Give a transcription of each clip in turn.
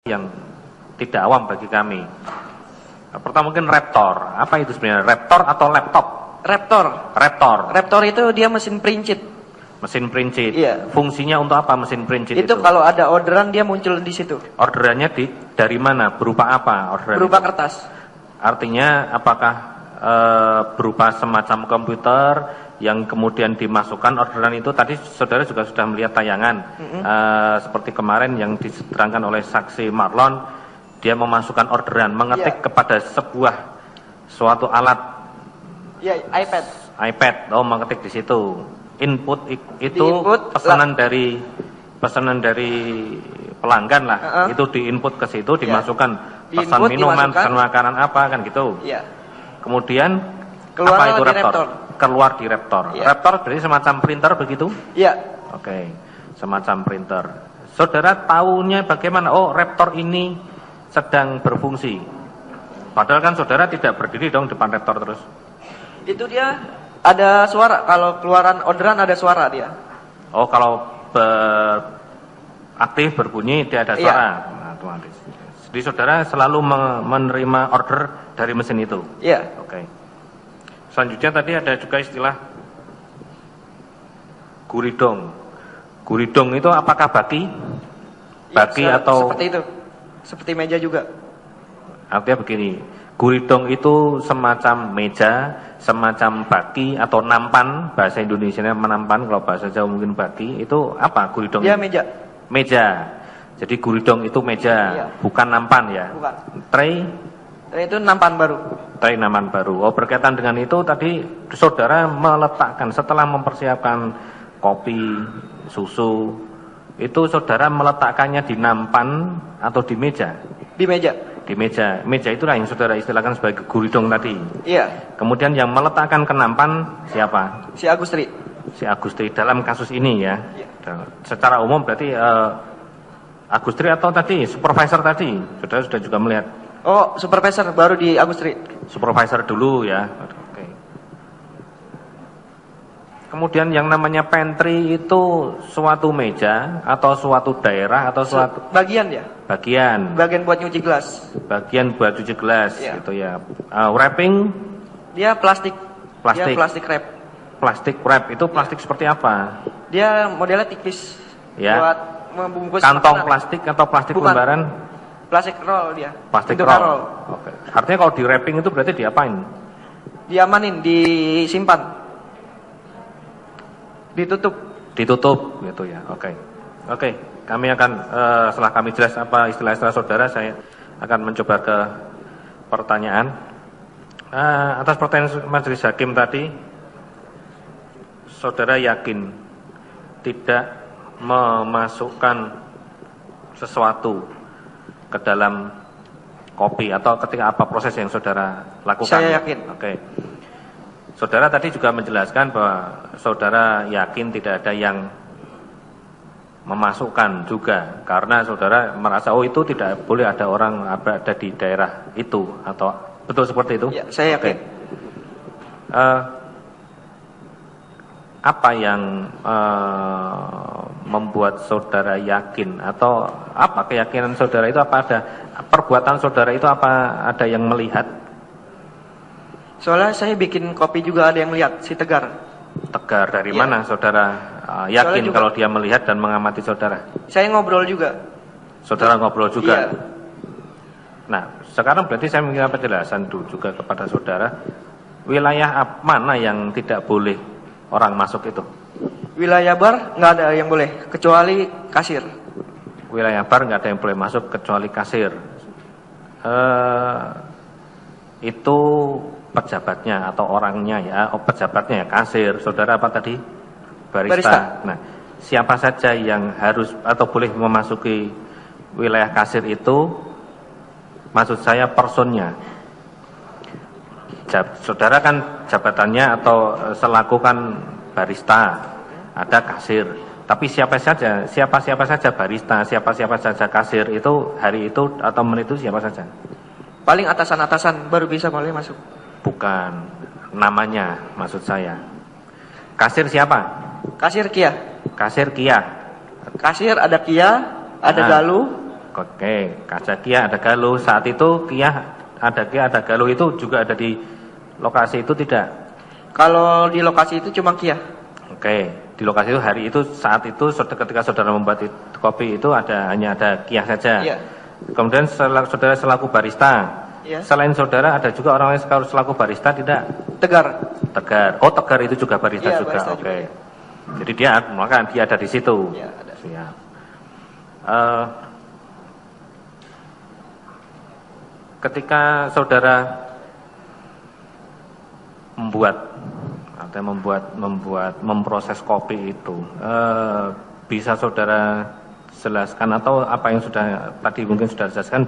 yang tidak awam bagi kami. Pertama mungkin Raptor. Apa itu sebenarnya? Raptor atau laptop? Raptor itu dia mesin princit. Mesin princit. Iya. Fungsinya untuk apa mesin princit itu? Itu kalau ada orderan dia muncul di situ. Orderannya dari mana? Berupa apa orderan? Berupa itu? kertas. Artinya apakah berupa semacam komputer yang kemudian dimasukkan orderan itu? Tadi saudara juga sudah melihat tayangan seperti kemarin yang diterangkan oleh saksi Marlon, dia memasukkan orderan, mengetik kepada suatu alat, iPad, mengetik di situ. Input itu pesanan dari pelanggan lah, itu diinput ke situ, dimasukkan pesan minuman, pesan makanan apa kan gitu. Kemudian keluar apa itu Raptor? Keluar di Raptor. Raptor berarti semacam printer begitu? Iya. Oke, semacam printer. Saudara tahunya bagaimana? Oh, Raptor ini sedang berfungsi. Padahal kan saudara tidak berdiri dong depan Raptor terus. Itu dia ada suara, kalau keluaran orderan ada suara dia. Oh, kalau aktif berbunyi dia ada suara. Nah, otomatis. Jadi saudara selalu menerima order dari mesin itu. Iya. Oke. Selanjutnya tadi ada juga istilah guridong. Guridong itu apakah baki? Baki atau seperti itu? Seperti meja juga. Artinya begini, guridong itu semacam meja, semacam baki atau nampan, bahasa Indonesianya menampan, kalau bahasa Jawa mungkin baki. Itu apa guridong? Dia meja. Meja. Jadi guridong itu meja, bukan nampan ya. Bukan. Tray itu nampan baru. Tray nampan baru. Oh, berkaitan dengan itu tadi saudara meletakkan setelah mempersiapkan kopi, susu, itu saudara meletakkannya di nampan atau di meja? Di meja. Di meja. Meja itulah yang saudara istilahkan sebagai guridong tadi. Iya. Kemudian yang meletakkan ke nampan siapa? Si Agustri. Si Agustri dalam kasus ini ya. Iya. Secara umum berarti Agustri atau tadi supervisor tadi, saudara sudah juga melihat. Oh, supervisor baru di Agustri. Supervisor dulu ya. Oke. Kemudian yang namanya pantry itu suatu meja atau suatu daerah atau suatu bagian ya? Bagian buat nyuci gelas. Bagian buat cuci gelas gitu ya. Wrapping? Dia plastik. Plastik. Dia plastik wrap. Plastik wrap itu plastik seperti apa? Dia modelnya tipis. Ya. Buat membungkus kantong makanan. Plastik atau plastik Bukan. lembaran? Plastik roll dia. Plastik Bentuk roll. Oke. Artinya kalau di wrapping itu berarti diapain? Diamanin, disimpan. Ditutup gitu ya. Oke. Kami akan setelah kami jelas apa istilah-istilah saudara, saya akan mencoba ke pertanyaan. Atas pertanyaan majelis hakim tadi, saudara yakin tidak memasukkan sesuatu ke dalam kopi atau ketika apa proses yang saudara lakukan? Saya yakin. Oke. Saudara tadi juga menjelaskan bahwa saudara yakin tidak ada yang memasukkan juga karena saudara merasa itu tidak boleh ada orang ada di daerah itu, atau betul seperti itu? Ya, saya yakin. Apa yang membuat saudara yakin, atau apa keyakinan saudara itu? Apa ada perbuatan saudara itu, apa ada yang melihat? Soalnya saya bikin kopi juga ada yang lihat, si Tegar. Tegar dari mana saudara yakin kalau dia melihat dan mengamati saudara? Saya ngobrol juga. Saudara ngobrol juga? Iya. Nah, sekarang berarti saya minta penjelasan dulu juga kepada saudara. Wilayah mana yang tidak boleh orang masuk itu? Wilayah bar nggak ada yang boleh, kecuali kasir. Wilayah bar nggak ada yang boleh masuk kecuali kasir. Itu pejabatnya atau orangnya ya? Oh, pejabatnya ya, kasir. Saudara apa tadi? Barista. Nah, siapa saja yang harus atau boleh memasuki wilayah kasir itu? Maksud saya personnya. Saudara kan jabatannya atau selaku kan barista, ada kasir. Tapi siapa saja barista, siapa saja kasir itu hari itu atau menit itu siapa saja? Paling atasan-atasan baru bisa boleh masuk. Bukan namanya maksud saya. Kasir siapa? Kasir Kia. Kasir Kia. Kasir ada Kia, ada Galuh, Oke, kaca Kia ada Galuh. Saat itu Kia ada Galuh itu juga ada di lokasi itu tidak? Kalau di lokasi itu cuma Kia. Oke, di lokasi itu hari itu saat itu ketika saudara membuat kopi itu hanya ada Kia saja. Iya. Kemudian saudara selaku barista. Iya. Selain saudara ada juga orang lain selaku barista tidak? Tegar. Tegar. Oh, Tegar itu juga barista Iya, juga. barista Oke. juga. Jadi maka dia ada di situ. Iya, ada. Siap. Ketika saudara memproses kopi itu, bisa saudara jelaskan atau apa yang sudah tadi mungkin sudah dijelaskan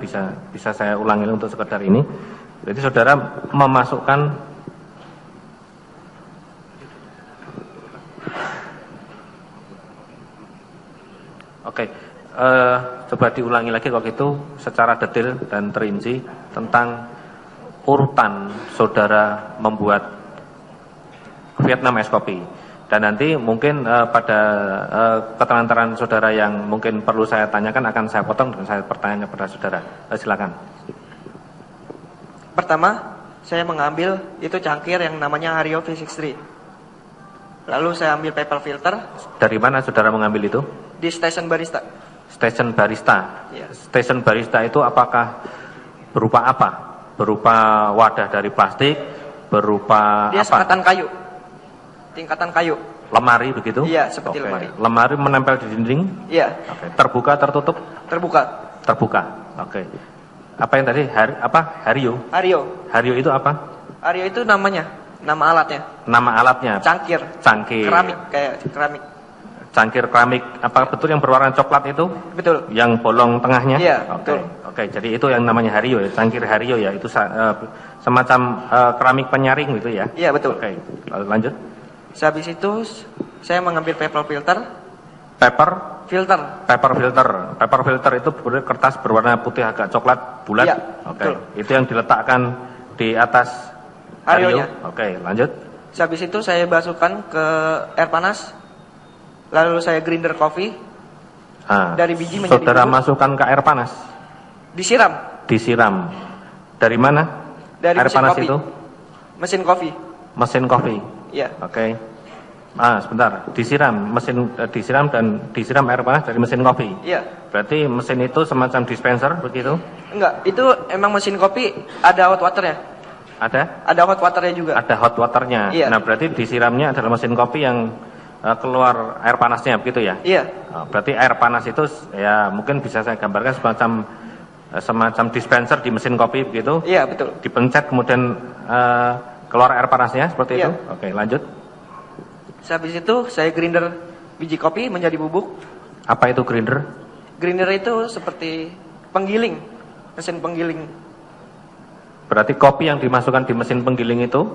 bisa saya ulangi untuk sekedar ini. Jadi saudara memasukkan coba diulangi lagi waktu itu secara detail dan terinci tentang urutan saudara membuat Vietnam Ice Coffee. Dan nanti mungkin pada keterangan saudara yang mungkin perlu saya tanyakan akan saya potong dan saya bertanya kepada saudara. Silakan. Pertama, saya mengambil itu cangkir yang namanya Hario V63. Lalu saya ambil paper filter. Dari mana saudara mengambil itu? Di stasiun barista. Stasiun barista. Ya. Stasiun barista itu apakah berupa apa? Berupa wadah dari plastik, berupa Dia apa? Tingkatan kayu. Lemari begitu? Iya, seperti lemari. Lemari menempel di dinding? Iya. Oke. Terbuka, tertutup? Terbuka. Oke. Apa yang tadi? Hario? Hario itu apa? Hario itu namanya, nama alatnya. Nama alatnya? Cangkir. Keramik, kayak keramik. Cangkir keramik, apa betul yang berwarna coklat itu? Betul. Yang bolong tengahnya? Iya, Oke. betul. Oke, jadi itu yang namanya Hario ya, cangkir Hario ya, itu semacam keramik penyaring gitu ya? Iya, betul. Oke, lalu lanjut. Habis itu saya mengambil paper filter. Paper filter. Paper filter itu kertas berwarna putih agak coklat bulat. Iya, Oke. betul. Itu yang diletakkan di atas Hario. Harionya. Oke, lanjut. Habis itu saya basuhkan ke air panas. Lalu saya grinder kopi. Dari biji menjadi saudara bubuk. masukkan ke air panas. Disiram. Dari mana? Dari air mesin panas kopi. itu? Mesin kopi. Iya. Oke. Sebentar. Disiram disiram air panas dari mesin kopi. Iya. Berarti mesin itu semacam dispenser begitu? Enggak, itu emang mesin kopi ada hot waternya. Ada hot waternya juga. Ada hot waternya. Iya. Nah, berarti disiramnya adalah mesin kopi yang keluar air panasnya begitu ya? Iya. Berarti air panas itu ya mungkin bisa saya gambarkan semacam dispenser di mesin kopi begitu? Iya, betul. Dipencet kemudian keluar air panasnya seperti Iya. itu? Oke, lanjut. Habis itu saya grinder biji kopi menjadi bubuk. Apa itu grinder? Grinder itu seperti penggiling, mesin penggiling. Berarti kopi yang dimasukkan di mesin penggiling itu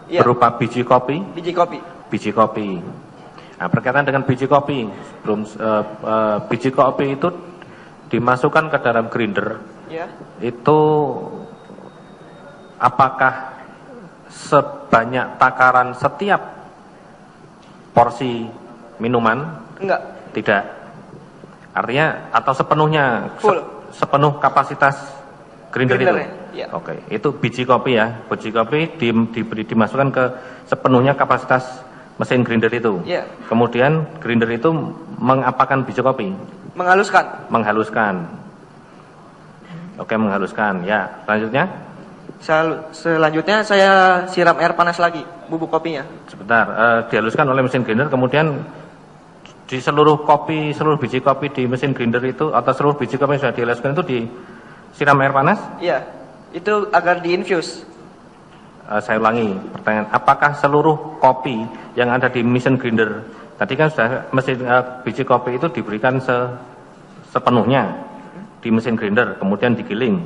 Iya. berupa biji kopi? Biji kopi. Nah, berkaitan dengan biji kopi, biji kopi itu dimasukkan ke dalam grinder. Iya. Itu apakah sebanyak takaran setiap porsi minuman? Enggak. Tidak. Artinya atau sepenuhnya? Full. Sepenuh kapasitas grinder itu? Ya. Oke, itu biji kopi ya. Biji kopi dimasukkan ke sepenuhnya kapasitas mesin grinder itu. Ya. Kemudian grinder itu mengapakan biji kopi? Menghaluskan. Oke, menghaluskan. Ya, selanjutnya? Selanjutnya saya siram air panas lagi, bubuk kopinya. Sebentar, dihaluskan oleh mesin grinder, kemudian di seluruh biji kopi di mesin grinder itu atau seluruh biji kopi yang sudah dihaluskan itu disiram air panas? Iya, itu agar diinfuse. Saya ulangi pertanyaan, apakah seluruh kopi yang ada di mesin grinder tadi kan sudah biji kopi itu diberikan sepenuhnya di mesin grinder kemudian digiling,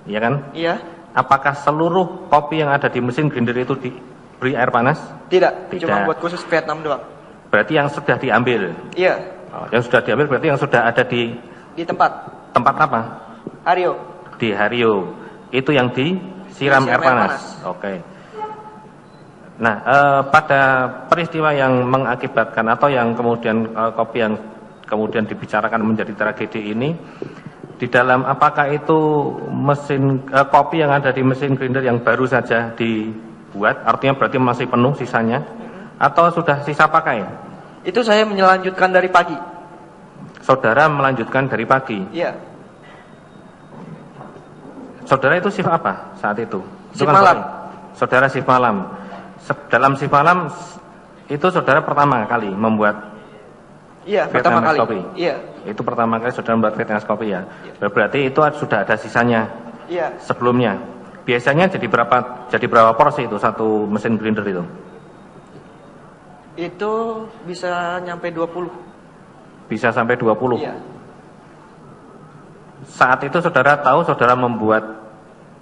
iya kan? Iya. Apakah seluruh kopi yang ada di mesin grinder itu diberi air panas? Tidak. Cuma buat khusus Vietnam doang. Berarti yang sudah diambil? Iya. Yang sudah diambil berarti yang sudah ada di tempat apa? Hario. Di Hario. Itu yang disiram air panas. Oke. Nah, pada peristiwa yang mengakibatkan atau yang kemudian kopi yang kemudian dibicarakan menjadi tragedi ini, di dalam apakah itu mesin kopi yang ada di mesin grinder yang baru saja dibuat, artinya berarti masih penuh sisanya, atau sudah sisa pakai? Itu saya melanjutkan dari pagi. Saudara melanjutkan dari pagi? Iya. Saudara itu shift apa saat itu? Shift malam. Saudara shift malam. Dalam shift malam itu saudara pertama kali membuat pertama kali. Kopi? Iya. Itu pertama kali saudara membuat Vietnamese kopi ya? Iya. Berarti itu sudah ada sisanya? Iya. Sebelumnya? Biasanya jadi berapa porsi itu satu mesin grinder itu? Itu bisa nyampe 20. Bisa sampai 20? Iya. Saat itu saudara tahu saudara membuat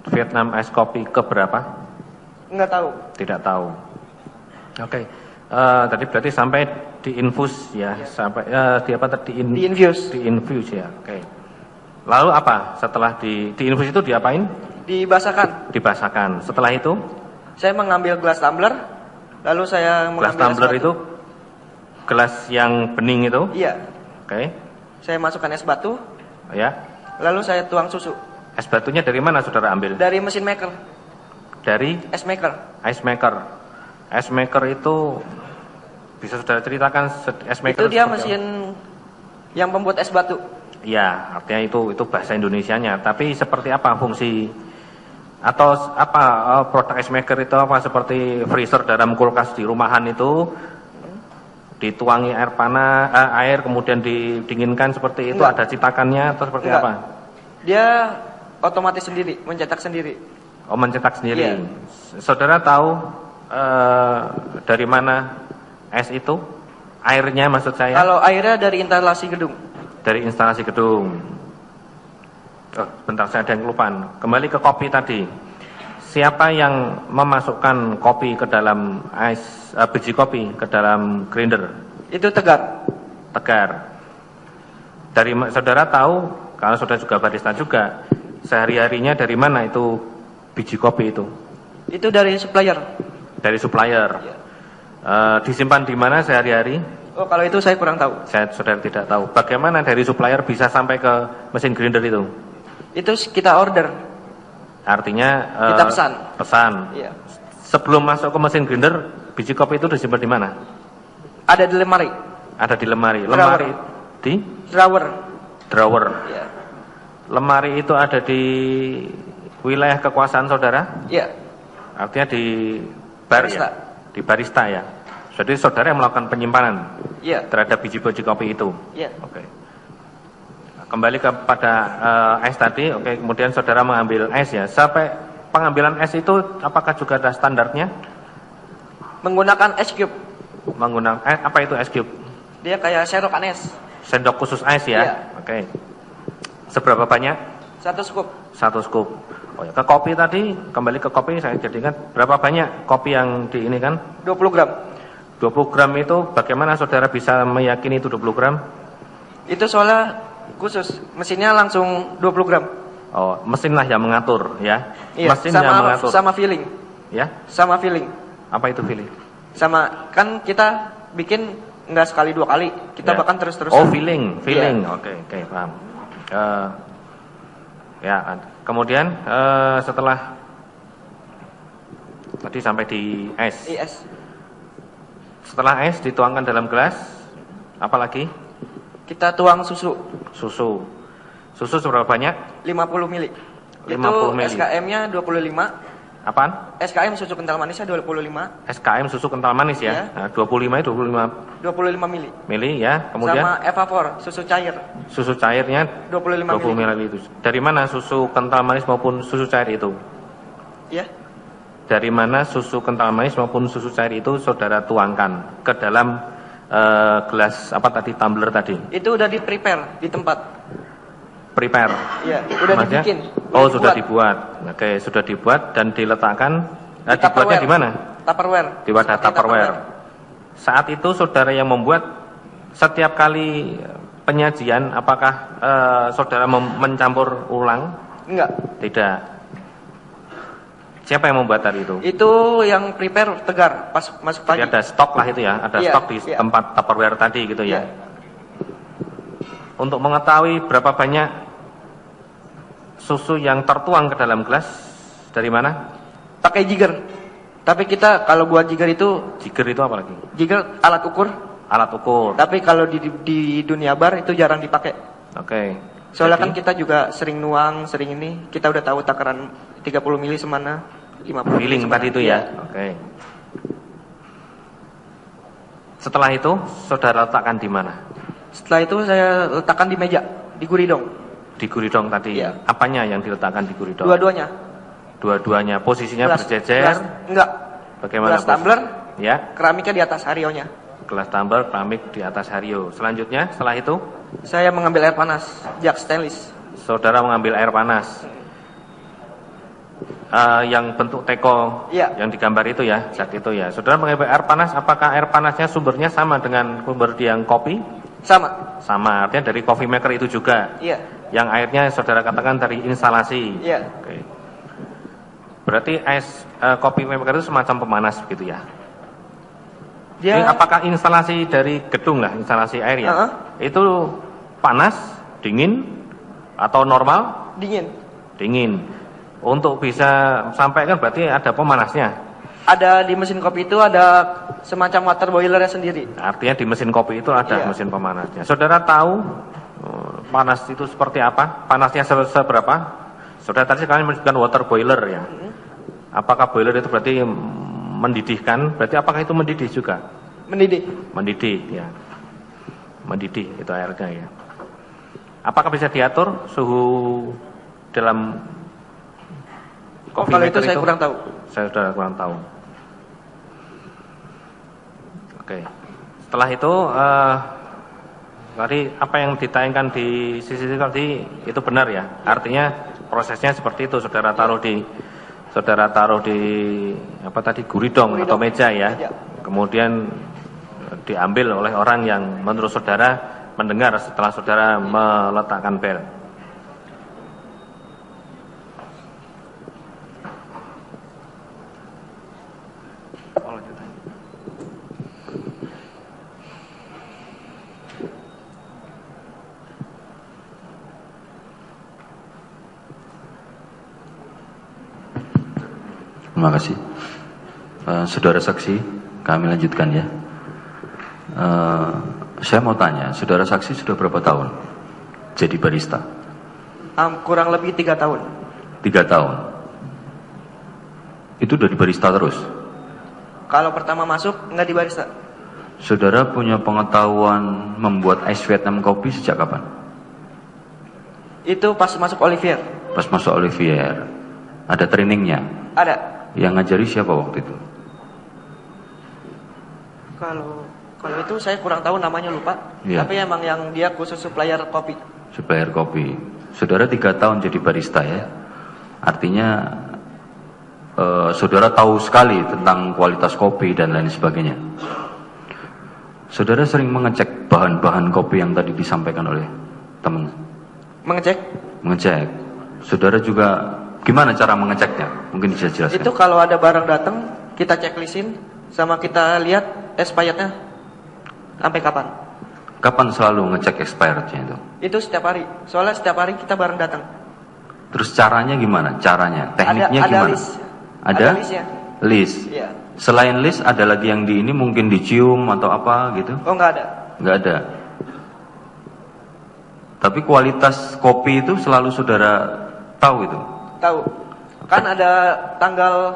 Vietnam Ice Coffee keberapa? Enggak tahu. Tidak tahu. Oke. Tadi berarti sampai diinfus ya, sampai di apa tadi? Diinfus ya. Oke. Lalu apa setelah diinfus itu diapain? Dibasahkan. Dibasahkan. Setelah itu? Saya mengambil gelas tumbler, lalu saya mengambil gelas tumbler itu gelas yang bening itu? Iya. Oke. Saya masukkan es batu. Ya. Lalu saya tuang susu. Es batunya dari mana saudara ambil? Dari mesin maker. Dari? Ice maker. Ice maker. Ice maker itu bisa saudara ceritakan ice maker itu dia mesin yang membuat es batu. Iya, artinya itu bahasa Indonesianya. Tapi seperti apa fungsi atau apa produk ice maker itu apa, seperti freezer dalam kulkas di rumahan itu dituangi air panas, air kemudian didinginkan seperti itu? Enggak. Ada citakannya atau seperti apa? Dia otomatis sendiri, mencetak sendiri. Oh, mencetak sendiri. Iya. Saudara tahu dari mana es itu? Airnya maksud saya? Kalau airnya dari instalasi gedung. Dari instalasi gedung. Oh, bentar, saya ada yang kelupaan. Kembali ke kopi tadi. Siapa yang memasukkan kopi ke dalam biji kopi ke dalam grinder? Itu Tegar. Tegar. Dari saudara tahu, kalau saudara juga barista juga, sehari-harinya dari mana itu biji kopi itu? Itu dari supplier. Dari supplier. Ya. Disimpan di mana sehari-hari? Oh, kalau itu saya kurang tahu. Saudara tidak tahu. Bagaimana dari supplier bisa sampai ke mesin grinder itu? Itu kita order. Artinya kita pesan. Pesan. Iya. Sebelum masuk ke mesin grinder, biji kopi itu disimpan di mana? Ada di lemari. Ada di lemari. Drawer. Lemari di? Drawer. Iya. Lemari itu ada di wilayah kekuasaan saudara? Iya. Artinya di bar barista. Ya? Di barista ya. Jadi saudara yang melakukan penyimpanan terhadap biji-biji kopi itu. Iya. Oke. Kembali kepada es tadi. Oke. Kemudian saudara mengambil es ya. Sampai pengambilan es itu apakah juga ada standarnya? Menggunakan es cube. Menggunakan apa itu es cube? Dia kayak serokan es. Sendok khusus es ya. Iya. Oke. Seberapa banyak? 1 scoop. 1 scoop. Oh ya, ke kopi tadi, kembali ke kopi saya jadikan berapa banyak kopi yang di ini kan? 20 gram. 20 gram itu bagaimana saudara bisa meyakini itu 20 gram? Itu soalnya khusus, mesinnya langsung 20 gram. Oh, mesin lah yang mengatur ya? Iya, mesin yang mengatur. Sama feeling. Ya? Sama feeling. Apa itu feeling? Sama, kan kita bikin enggak sekali 2 kali, kita ya. bahkan terus-terusan. Oh, feeling. Ya. Oke, paham. Ya, kemudian setelah tadi sampai di es. Yes. Setelah es dituangkan dalam gelas, apa lagi? Kita tuang susu. Susu seberapa banyak? 50 mili. 50 mili. Itu SKM-nya 25. Apaan? SKM susu kental manisnya 25. SKM susu kental manis ya? Nah, 25 mili. Mili ya, kemudian? Sama Evapor, susu cair. Susu cairnya 20 mili itu. Dari mana susu kental manis maupun susu cair itu? Ya. Dari mana susu kental manis maupun susu cair itu saudara tuangkan ke dalam gelas apa tadi, tumbler tadi? Itu udah di-prepare di tempat. Prepare. Iya, udah dibikin. Oh, sudah dibuat. Oke, sudah dibuat dan diletakkan. Dibuatnya di mana? Tupperware. Di wadah Tupperware. Saat itu saudara yang membuat setiap kali penyajian, apakah saudara mencampur ulang? Enggak. Tidak. Siapa yang membuat tadi itu? Itu yang prepare Tegar pas masuk pagi. Jadi ada stok lah itu ya, ada stok di tempat Tupperware tadi gitu ya. untuk mengetahui berapa banyak susu yang tertuang ke dalam gelas dari mana? Pakai jigger. Tapi kita kalau buat jigger itu apa lagi? Jigger alat ukur. Alat ukur. Tapi kalau di dunia bar itu jarang dipakai. Oke. Soalnya kan kita juga sering nuang, sering ini, kita udah tahu takaran 30 mili semana, 50 mili tadi itu ya. Oke. Setelah itu saudara letakkan di mana? Setelah itu saya letakkan di meja, di guridong. Di guridong tadi. Ya. Apanya yang diletakkan di guridong? Dua-duanya. Dua-duanya posisinya berjejer? Enggak. Bagaimana? Gelas tumbler, ya. Keramiknya di atas harionya. Gelas tumbler, keramik di atas hario. Selanjutnya, setelah itu? Saya mengambil air panas, jug stainless. Saudara mengambil air panas. Yang bentuk teko, ya. Yang digambar itu ya, zat itu ya. Saudara mengambil air panas, apakah air panasnya sumbernya sama dengan sumber yang kopi? Sama. Sama, artinya dari coffee maker itu juga. Iya. Yang airnya saudara katakan dari instalasi. Iya. Oke. Berarti coffee maker itu semacam pemanas begitu ya? Jadi apakah instalasi dari gedung lah, instalasi air ya? Itu panas, dingin, atau normal? Dingin. Dingin. Untuk bisa sampai kan berarti ada pemanasnya? Ada di mesin kopi itu ada semacam water boilernya sendiri. Artinya di mesin kopi itu ada mesin pemanasnya. Saudara tahu panas itu seperti apa? Panasnya seberapa? Saudara tadi sekalian menyebutkan water boiler ya. Apakah boiler itu berarti mendidihkan? Berarti apakah itu mendidih juga? Mendidih. Mendidih ya. Mendidih itu airnya ya. Apakah bisa diatur suhu dalam coffee kalau maker itu? Saya kurang tahu. Saya sudah kurang tahu. Oke. Setelah itu tadi apa yang ditayangkan di CCTV tadi itu benar ya. Artinya prosesnya seperti itu. Saudara taruh di apa tadi guridong atau meja ya. Kemudian diambil oleh orang yang menurut saudara mendengar setelah saudara meletakkan bel. Terima kasih. Saudara saksi, kami lanjutkan ya. Saya mau tanya, saudara saksi sudah berapa tahun jadi barista? Kurang lebih 3 tahun. 3 tahun. Itu udah di barista terus? Kalau pertama masuk, nggak di barista. Saudara punya pengetahuan membuat ice Vietnam kopi sejak kapan? Itu pas masuk Olivier. Pas masuk Olivier. Ada trainingnya? Ada. Yang ngajari siapa waktu itu? Kalau itu saya kurang tahu, namanya lupa. Ya. Tapi emang yang dia khusus supplier kopi. Supplier kopi. Saudara 3 tahun jadi barista ya. Artinya saudara tahu sekali tentang kualitas kopi dan lain sebagainya. Saudara sering mengecek bahan-bahan kopi yang tadi disampaikan oleh teman? Mengecek? Mengecek. Saudara juga gimana cara mengeceknya? Mungkin bisa jelaskan. Itu kalau ada barang datang, kita checklistin sama kita lihat expirednya sampai kapan. Kapan selalu ngecek expirednya itu? Itu setiap hari. Soalnya setiap hari kita barang datang. Terus caranya gimana? Caranya, tekniknya ada gimana? List. Ada listnya. List. Iya. Selain list ada lagi yang di ini mungkin dicium atau apa gitu? Oh, nggak ada. Nggak ada. Tapi kualitas kopi itu selalu saudara tahu itu? Tahu. Kan ada tanggal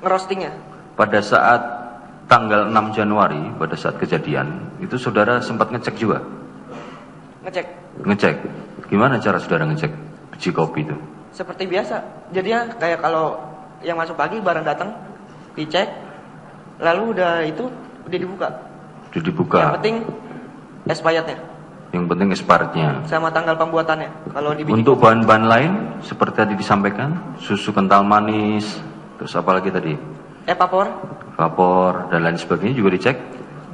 ngerostingnya. Pada saat tanggal 6 Januari, pada saat kejadian, itu saudara sempat ngecek juga? Ngecek. Ngecek. Gimana cara saudara ngecek biji kopi itu? Seperti biasa. Jadinya kayak kalau yang masuk pagi barang datang, dicek, lalu udah dibuka. Udah dibuka. Yang penting expirednya. Yang penting expirednya. Sama tanggal pembuatannya. Kalau di untuk bahan-bahan lain seperti tadi disampaikan, susu kental manis, terus apa lagi tadi? Vapor dan lain sebagainya juga dicek?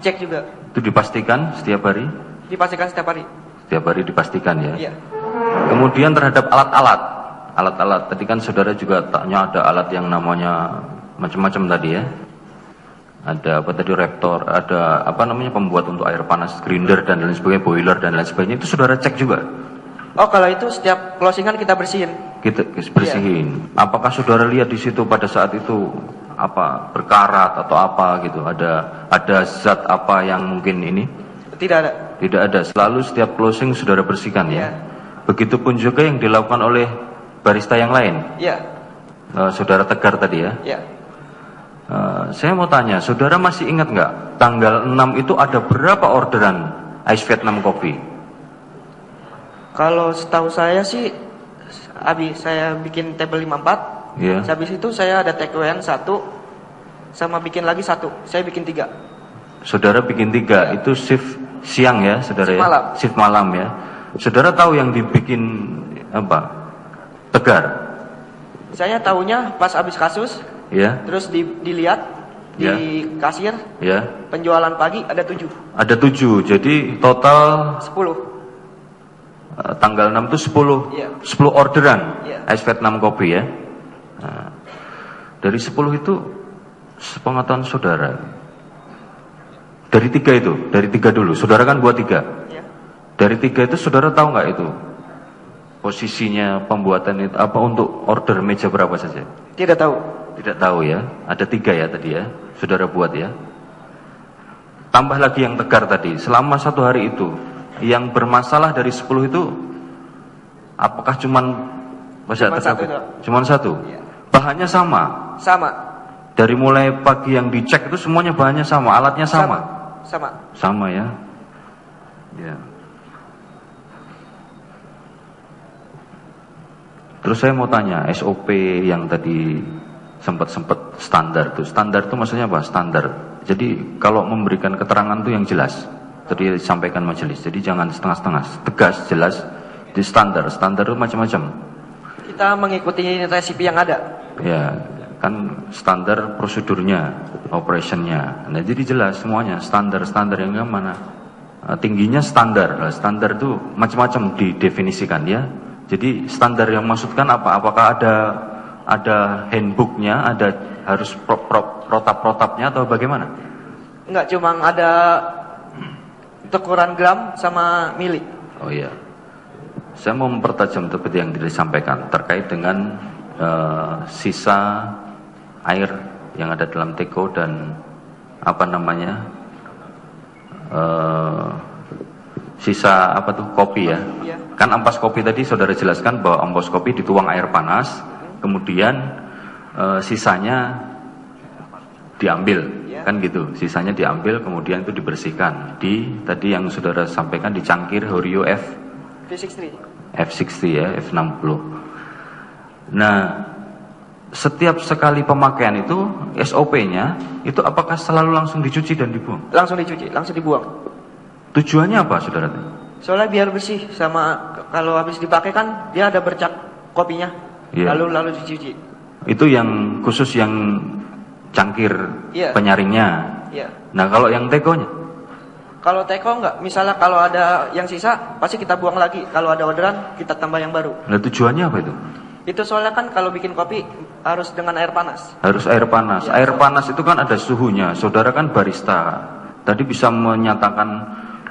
Cek juga. Itu dipastikan setiap hari? Dipastikan setiap hari. Setiap hari dipastikan ya? Iya. Kemudian terhadap alat-alat, tadi kan saudara juga tanya ada alat yang namanya macam-macam tadi ya? ada apa tadi, reaktor, ada apa namanya pembuat untuk air panas, grinder dan lain sebagainya, boiler dan lain sebagainya, itu saudara cek juga? Oh, kalau itu setiap closingan kita bersihin. Kita bersihin. Yeah. Apakah saudara lihat di situ pada saat itu apa berkarat atau apa gitu? Ada zat apa yang mungkin ini? Tidak ada. Tidak ada. Selalu setiap closing saudara bersihkan ya. Yeah. Begitupun juga yang dilakukan oleh barista yang lain. Ya. Yeah. Saudara Tegar tadi ya. Ya. Yeah. Saya mau tanya, saudara masih ingat nggak tanggal 6 itu ada berapa orderan Ice Vietnam Coffee? Kalau setahu saya sih, habis saya bikin table 54, yeah. Habis itu saya ada take away 1, sama bikin lagi 1, saya bikin 3. Saudara bikin 3, yeah. Itu shift siang ya saudara shift ya? Malam. Shift malam ya. Saudara tahu yang dibikin apa? Tegar? Saya tahunya pas habis kasus. Ya. Terus dilihat di kasir. Ya. Penjualan pagi ada 7. Ada 7. Jadi total 10. Tanggal 6 itu 10. Ya. 10 orderan. Ya. Ice Vietnam Coffee ya. Nah, dari 10 itu sepengetahuan saudara. Dari 3 itu, dari 3 dulu. Saudara kan buat 3. Ya. Dari 3 itu saudara tahu nggak itu posisinya pembuatan itu apa untuk order meja berapa saja? Tidak tahu. Tidak tahu ya, ada 3 ya tadi ya, saudara buat ya. Tambah lagi yang Tegar tadi, selama 1 hari itu, yang bermasalah dari 10 itu, apakah cuman 1? Cuman 1? Ya. Bahannya sama? Sama. Dari mulai pagi yang dicek itu semuanya bahannya sama, alatnya sama? Sama. Sama ya. Ya. Terus saya mau tanya, SOP yang tadi sempat standar itu maksudnya apa? Standar. Jadi kalau memberikan keterangan itu yang jelas. Tadi disampaikan majelis. Jadi jangan setengah-setengah, tegas, jelas. Di standar itu macam-macam. Kita mengikuti resipi yang ada. Ya, kan standar prosedurnya, operationnya. Nah, jadi jelas semuanya standar yang mana? Tingginya standar. Standar itu macam-macam didefinisikan ya. Jadi standar yang maksudkan apa? Apakah ada handbooknya, ada harus protap-protapnya atau bagaimana? Enggak, cuma ada ukuran gram sama mili. Oh iya. Saya mau mempertajam seperti yang disampaikan terkait dengan sisa air yang ada dalam teko dan apa namanya sisa apa tuh kopi ya. Iya. Kan ampas kopi tadi saudara jelaskan bahwa ampas kopi dituang air panas. Kemudian sisanya diambil, ya. Kan gitu. Sisanya diambil, kemudian itu dibersihkan di tadi yang saudara sampaikan di cangkir Horio F60 ya, F60. Nah, setiap sekali pemakaian itu SOP-nya itu apakah selalu langsung dicuci dan dibuang? Langsung dicuci, langsung dibuang. Tujuannya apa, saudara? Soalnya biar bersih, sama kalau habis dipakai kan dia ada bercak kopinya. Ya. Lalu dicuci. Itu yang khusus yang cangkir penyaringnya. Ya. Nah, kalau yang tekonya? Kalau teko enggak, misalnya kalau ada yang sisa pasti kita buang lagi. Kalau ada orderan kita tambah yang baru. Nah, tujuannya apa itu? Itu soalnya kan kalau bikin kopi harus dengan air panas. Harus air panas. Ya, air panas itu kan ada suhunya. Saudara kan barista. Tadi bisa menyatakan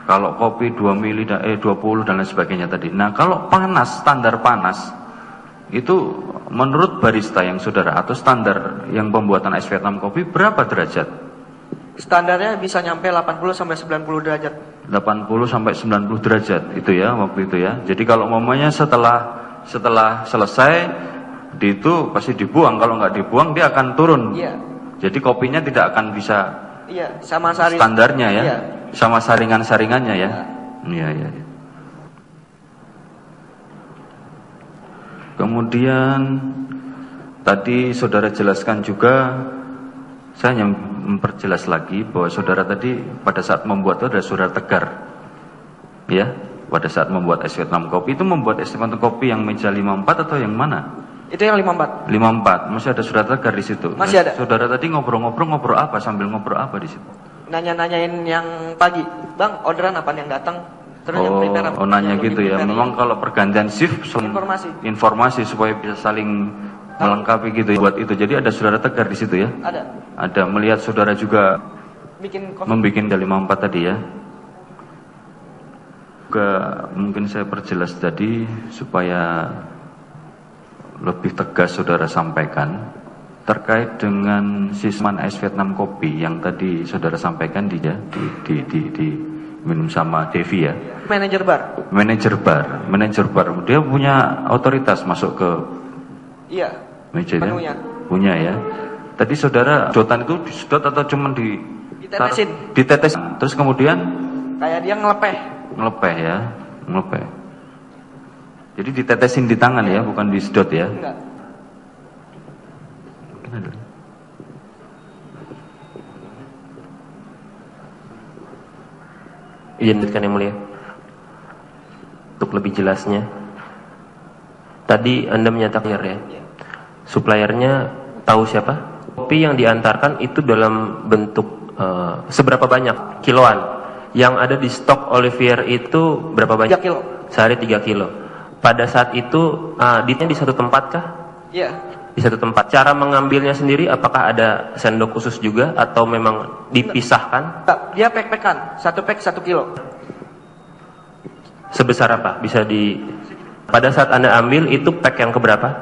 kalau kopi 2 mili 20 dan lain sebagainya tadi. Nah, kalau panas, standar panas itu menurut barista yang saudara atau standar yang pembuatan Ice Vietnam Coffee berapa derajat? Standarnya bisa nyampe 80 sampai 90 derajat. 80 sampai 90 derajat itu ya waktu itu ya. Jadi kalau momennya setelah selesai itu pasti dibuang. Kalau nggak dibuang dia akan turun. Iya. Jadi kopinya tidak akan bisa. Iya, sama standarnya ya. Iya. Sama saringan-saringannya ya. Iya. Kemudian tadi saudara jelaskan juga, saya hanya memperjelas lagi bahwa saudara tadi pada saat membuat itu ada saudara Tegar, ya, pada saat membuat Ice Vietnam Coffee itu membuat Ice Vietnam Coffee yang meja 54 atau yang mana? Itu yang 54. 54, masih ada saudara Tegar di situ. Masih ada. Saudara tadi ngobrol apa sambil ngobrol apa di situ? Nanyain yang pagi, bang orderan apa yang datang? Nanya gitu ya. Memang kalau pergantian shift informasi supaya bisa saling melengkapi gitu buat itu. Jadi ada saudara Tegar di situ ya? Ada. Ada, melihat saudara juga membikin 354 tadi ya? Juga mungkin saya perjelas tadi supaya lebih tegas saudara sampaikan terkait dengan sisman es Vietnam Kopi yang tadi saudara sampaikan di minum sama Devi ya. Manajer bar. Dia punya otoritas masuk ke meja ya? Punya ya. Tadi saudara sedotan itu disedot atau cuma ditetesin? Terus kemudian kayak dia ngelepeh ya. Jadi ditetesin di tangan ya, bukan disedot ya? Enggak. Izinkan yang mulia. Untuk lebih jelasnya, tadi Anda menyatakan ya, suppliernya tahu siapa? Kopi yang diantarkan itu dalam bentuk seberapa banyak kiloan? Yang ada di stok Olivier itu berapa banyak? 3 kilo. Sehari 3 kilo. Pada saat itu di satu tempat kah? Iya. Di satu tempat. Cara mengambilnya sendiri apakah ada sendok khusus juga atau memang dipisahkan? Dia pack-packan, 1 pack 1 kilo. Sebesar apa? Pada saat Anda ambil itu pack yang keberapa?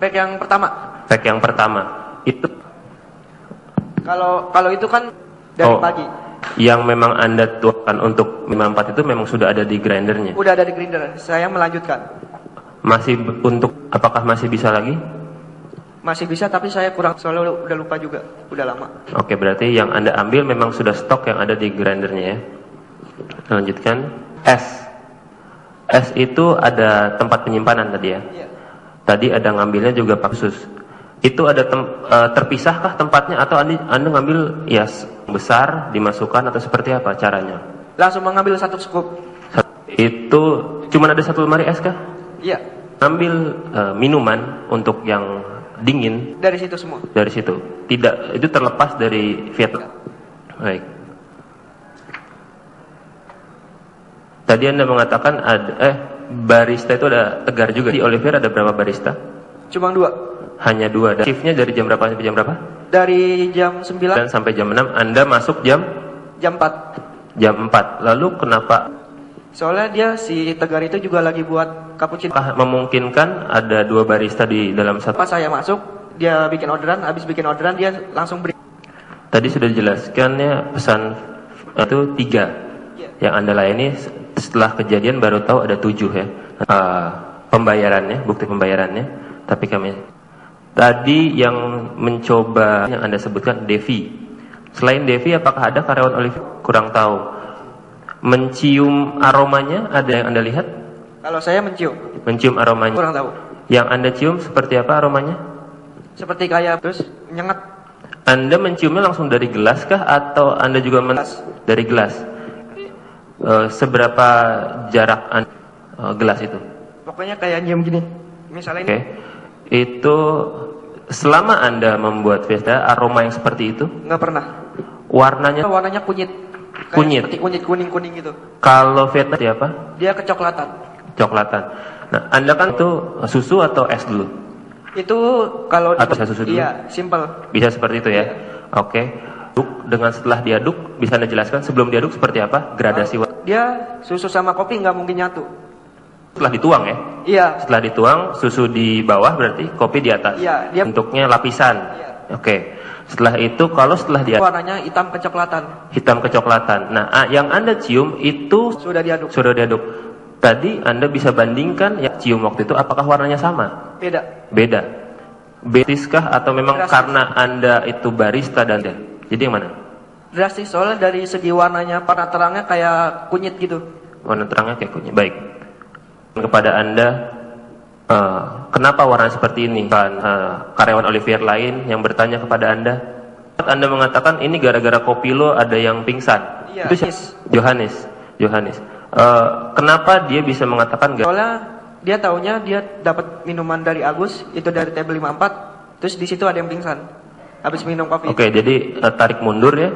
Pack yang pertama. Pack yang pertama. Itu kalau itu kan dari pagi. Yang memang Anda tuangkan untuk 54 itu memang sudah ada di grindernya? Udah ada di grinder, saya melanjutkan. Apakah masih bisa lagi? Masih bisa, tapi saya soalnya udah lupa juga, udah lama. Oke, berarti yang Anda ambil memang sudah stok yang ada di grindernya ya. Lanjutkan. Es itu ada tempat penyimpanan tadi ya? Iya. Tadi ada ngambilnya juga khusus. Itu ada terpisahkah tempatnya atau Anda ngambil ya besar dimasukkan atau seperti apa caranya? Langsung mengambil 1 scoop. Itu cuma ada 1 lemari es kah? Iya. Ambil minuman untuk yang dingin dari situ semua. Dari situ. Tidak, itu terlepas dari Vietnam. Baik. Tadi Anda mengatakan barista itu ada Tegar juga. Di Olivier ada berapa barista? Cuma 2. Hanya 2. Shiftnya dari jam berapa sampai jam berapa? Dari jam 9 dan sampai jam 6. Anda masuk jam 4. Jam 4. Lalu kenapa? Soalnya dia si Tegar itu juga lagi buat cappuccino. Memungkinkan ada 2 barista di dalam satu. Pas saya masuk, dia bikin orderan, habis bikin orderan dia langsung beri. Tadi sudah dijelaskannya pesan itu 3 yang Anda layani. Setelah kejadian baru tahu ada 7 ya. Pembayarannya, bukti pembayarannya. Tapi kami tadi yang mencoba yang Anda sebutkan Devi. Selain Devi apakah ada karyawan Olivier? Kurang tahu. Mencium aromanya ada yang Anda lihat? Kalau saya mencium. Mencium aromanya. Kurang tahu. Yang Anda cium seperti apa aromanya? Seperti kayak terus menyengat. Anda menciumnya langsung dari gelas kah atau Anda juga dari gelas? Seberapa jarak gelas itu? Pokoknya kayak nyium gini. Misalnya ini. Itu selama Anda membuat Fiesta aroma yang seperti itu? Enggak pernah. Warnanya kunyit. Kunyit. Seperti kunyit kuning itu. Kalau Vietnam siapa? Dia kecoklatan. Coklatan. Nah, Anda kan itu susu atau es dulu? Itu kalau susu dulu? Iya, simple. Bisa seperti itu ya? Oke. Dengan setelah diaduk, bisa Anda jelaskan sebelum diaduk seperti apa gradasi? Dia susu sama kopi nggak mungkin nyatu. Setelah dituang ya? Iya. Setelah dituang, susu di bawah berarti kopi di atas. Iya. Bentuknya lapisan. Iya. Oke. Setelah itu kalau setelah diaduk warnanya hitam kecoklatan. Hitam kecoklatan. Nah, yang Anda cium itu sudah diaduk. Sudah diaduk. Tadi Anda bisa bandingkan yang cium waktu itu apakah warnanya sama? Beda. Betiskah atau memang drastis? Karena Anda itu barista dan jadi yang mana? Drastis, soalnya dari segi warnanya warna terangnya kayak kunyit gitu. Warna terangnya kayak kunyit. Baik. Kepada Anda kenapa warna seperti ini? Karyawan Olivier lain yang bertanya kepada Anda mengatakan ini gara-gara kopi lo ada yang pingsan. Iya. Itu Johannes. Kenapa dia bisa mengatakan? Soalnya dia taunya dia dapat minuman dari Agus itu dari table 54, terus di situ ada yang pingsan habis minum kopi. Oke, jadi tarik mundur ya.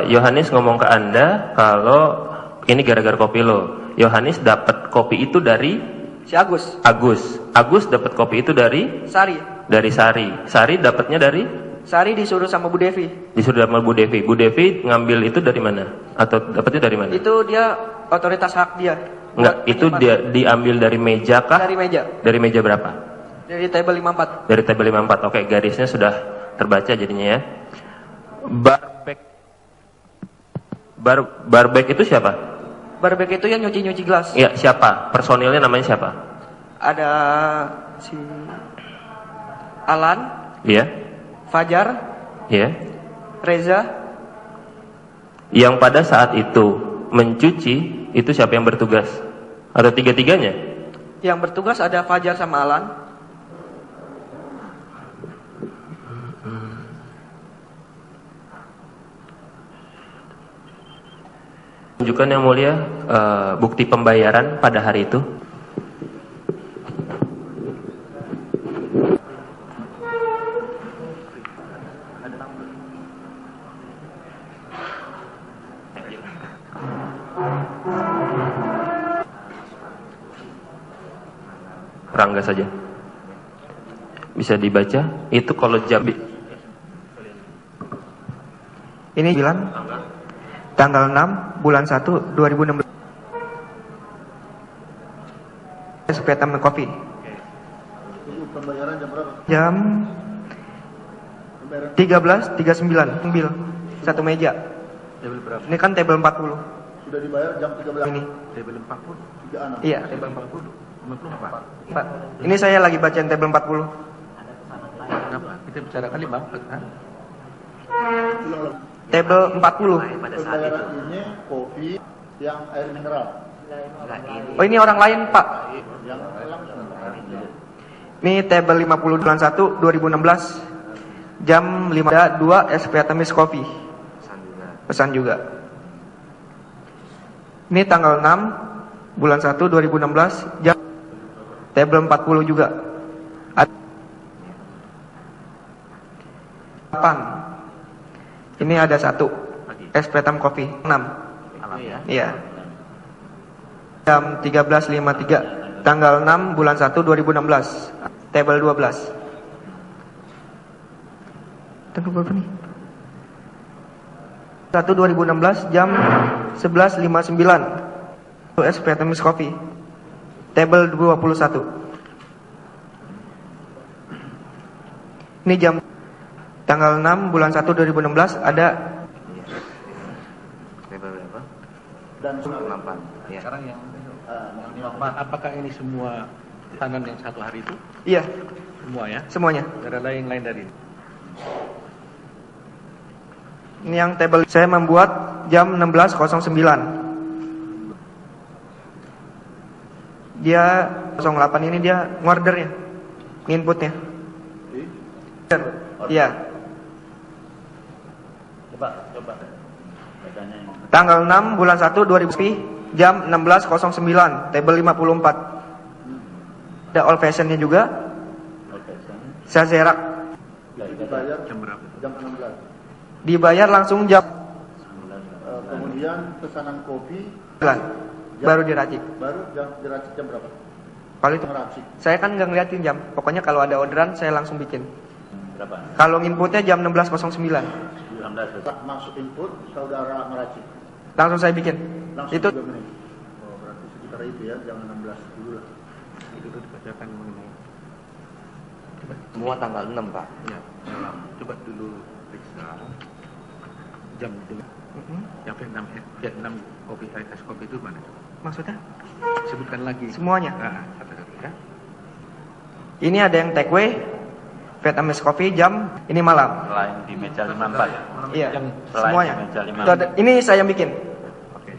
Yohanes ngomong ke Anda kalau ini gara-gara kopi lo. Yohanes dapat kopi itu dari Si Agus. Agus dapat kopi itu dari Sari. Dari Sari. Sari dapatnya dari? Sari disuruh sama Bu Devi. Disuruh sama Bu Devi. Bu Devi ngambil itu dari mana? Atau dapatnya dari mana? Itu dia otoritas hak dia. Enggak, itu dia diambil dari meja kah? Dari meja. Dari meja berapa? Dari table 54. Dari table 54. Oke, garisnya sudah terbaca jadinya ya. Barback itu siapa? Barback itu yang nyuci-nyuci gelas. Iya, siapa? Personilnya namanya siapa? Ada si Alan. Iya. Fajar. Iya. Reza. Yang pada saat itu mencuci itu siapa yang bertugas? Ada tiga-tiganya? Yang bertugas ada Fajar sama Alan. Tunjukkan yang mulia bukti pembayaran pada hari itu. Rangga saja. Bisa dibaca. Itu kalau jam. Ini bilang tanggal 6 bulan 1 2016. Supaya temen kopi. Pembayaran jam berapa? Jam 13.39 ambil satu meja. Table berapa? Ini kan table 40. Sudah dibayar jam 13. Ini. Table 40. 36. Iya, table 40. 54. Ini saya lagi bacain table 40. Kenapa? Kita bicarakan 54 kan? Table 40. Pembayaran ini kopi yang air mineral. Oh, ini orang lain, Pak. Yang langsung. Ini table 50 bulan 1 2016. Jam 5 ada 2 es Vietnamese coffee. Pesan juga. Ini tanggal 6 bulan 1 2016 jam table 40 juga. 8. Ini ada 1 es Vietnam coffee 6. Iya. Jam 13.53 tanggal 6 bulan 1 2016 table 12. Tanggal berapa nih? 1 2016 jam 11.59 es Vietnamese coffee table 21. Ini jam tanggal 6 bulan 1 2016 ada Table berapa? Dan 8. Ya. Sekarang yang 54, apakah ini semua pesanan yang satu hari itu? iya Semua ya? semuanya. Tidak ada yang lain dari ini? Ini yang table saya membuat jam 16.09. Dia 08 ini dia ngordernya, inputnya. Iya. coba bacanya yang Tanggal 6 bulan 1 2000 jam 16.09 table 54. Ada old fashionnya juga. Saya serak. dibayar Jam berapa? jam 16. Dibayar langsung jam Kemudian pesanan kopi 9. Baru diracik. baru jam diracik jam berapa? Kalau itu Ngeracik saya kan nggak ngeliatin jam. Pokoknya kalau ada orderan saya langsung bikin. berapa? Kalau inputnya jam 16.09 Setelah masuk input saudara meracik langsung saya bikin. langsung Itu 3 menit. Oh, berarti sekitar itu ya, jangan 16 dulu lah. Itu dibacakan mengenai. Semua tanggal 6, Pak. Ya, coba dulu periksa jam itu. Yang Vietnam kopi, es kopi itu mana? maksudnya Sebutkan lagi. semuanya. Nah, kata-kata ya. Ini ada yang take away Vietnamese coffee jam ini malam. Selain di meja 54 ya? Iya, Selain semuanya. di meja 5. Itu ini saya bikin. Oke,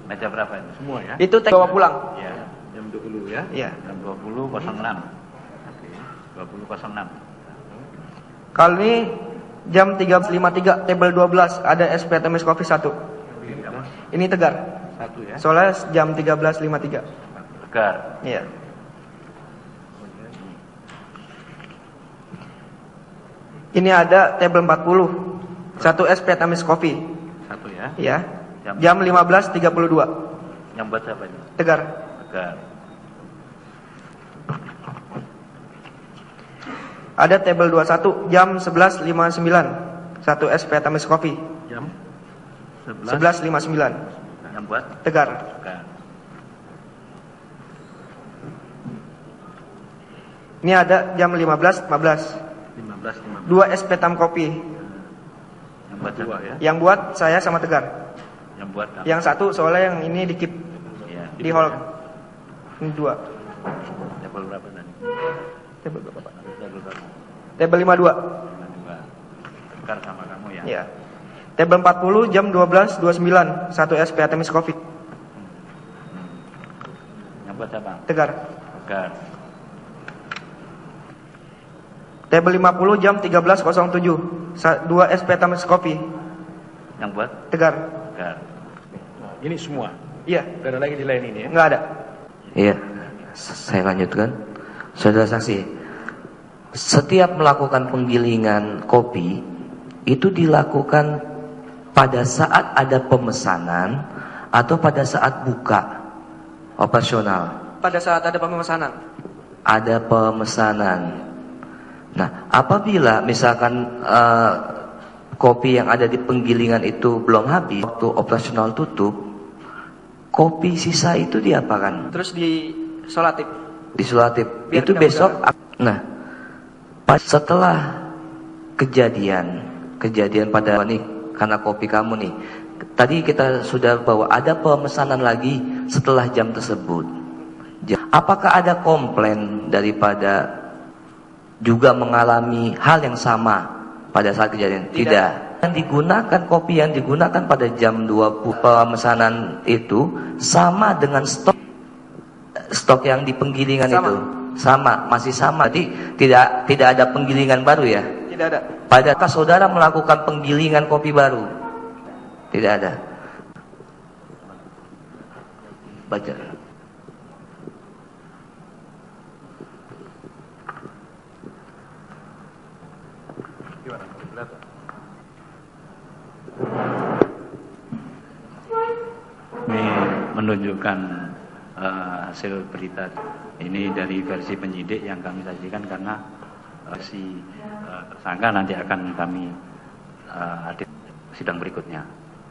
Meja berapa ini? semua ya? Itu take bawa pulang. Ya, Jam 20 ya? Iya. jam 20.06. 20.06. Kalau ini jam 13.53 table 12 ada es Vietnamese coffee 1. Ini Tegar. Satu ya? Soalnya jam 13.53. Tegar. Iya. Ini ada table 40. 1 es Vietnamese coffee. Satu ya? Iya. Jam 15.32. Yang buat siapa ini? Tegar. Tegar. Ada tabel 21 jam 11.59 1 SP Tamis Coffee. Jam 11.59 yang buat Tegar. Tegar. Ini ada jam 15.15 15. 2 SP Tam Kopi. Yang buat dua ya. Yang buat saya sama Tegar. Yang buat kamu. Yang satu soalnya yang ini di keep Ya, di hall. Ini 2. Level berapa tadi? Tabel berapa, Pak? Level berapa? Tabel 52. Dua. Tegar sama kamu ya. Ya. Tabel 40 jam 12.29 1 SP Tamis Coffee. Yang buat siapa? Tegar. Tegar. Tabel 50 jam 13.07 2 SP Tamis Coffee. Yang buat Tegar. Tegar. Ini semua. Iya. Gak ada lagi di lain ini ya. Enggak ada. Iya, saya lanjutkan. Saudara saksi, setiap melakukan penggilingan kopi itu dilakukan pada saat ada pemesanan atau pada saat buka operasional. Pada saat ada pemesanan. Ada pemesanan. Nah, apabila misalkan kopi yang ada di penggilingan itu belum habis, waktu operasional tutup, kopi sisa itu diapakan? Terus di solatif. Disulatif. Biar Itu tidak besok. Nah, setelah kejadian pada nih karena kopi kamu nih. Tadi kita sudah bahwa ada pemesanan lagi setelah jam tersebut. Apakah ada komplain daripada juga mengalami hal yang sama pada saat kejadian? Tidak. Yang digunakan kopi yang digunakan pada jam 20 pemesanan itu sama dengan stok yang di penggilingan Sama. itu. Sama, masih sama. Jadi tidak ada penggilingan baru ya? Tidak ada. Padahal saudara melakukan penggilingan kopi baru? Tidak ada. Baca. Ini menunjukkan hasil berita ini dari versi penyidik yang kami sajikan karena versi tersangka nanti akan kami ada sidang berikutnya.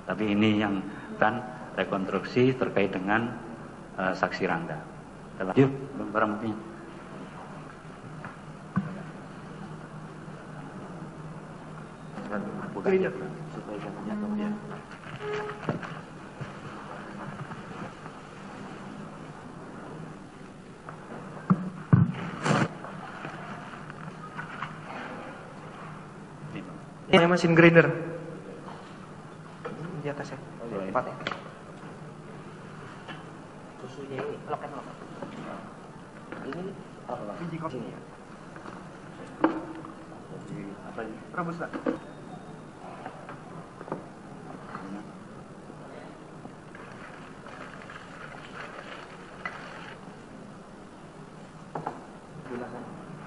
Tapi ini yang kan rekonstruksi terkait dengan saksi Rangga. Yuk, barang buktinya. Ini mesin grinder. Di atas ya. Empat ya. Susunya ini lock and lock. Ini apa? Biji kopi ini ya. Apa ini? Robusta.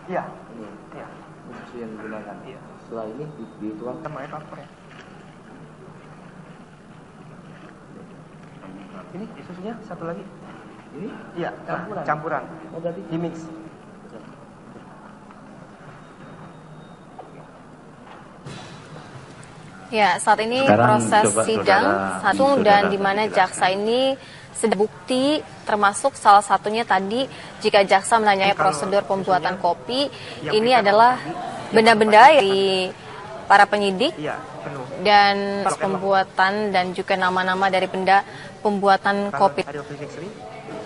Iya. Ini. Iya. Susu yang digunakan. Iya. Setelah ini dituang sama air vapor ya. Ini susunya satu lagi. Ini? Iya, campuran. Oh, berarti di mix. Ya, saat ini Sekarang proses coba sidang satu dan di mana jaksa ini sedang bukti termasuk salah satunya tadi jika jaksa menanyai prosedur pembuatan kopi ini adalah benda-benda dari para penyidik dan pembuatan dan juga nama-nama dari benda pembuatan kopi.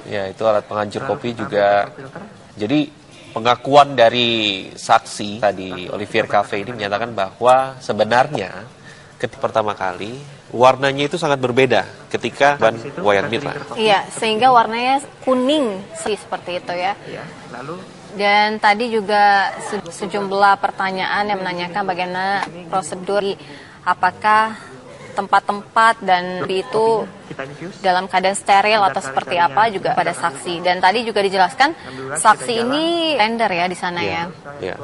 Ya, itu alat penghancur kopi juga. Jadi pengakuan dari saksi tadi Olivier Cafe ini menyatakan bahwa sebenarnya ketika pertama kali warnanya itu sangat berbeda ketika Wayan Mirna. Iya, sehingga warnanya kuning seperti itu ya. Dan tadi juga sejumlah pertanyaan yang menanyakan bagaimana prosedur, apakah tempat-tempat dan itu dalam keadaan steril atau seperti apa juga pada saksi. Dan tadi juga dijelaskan saksi ini tender ya di sana ya. Ya.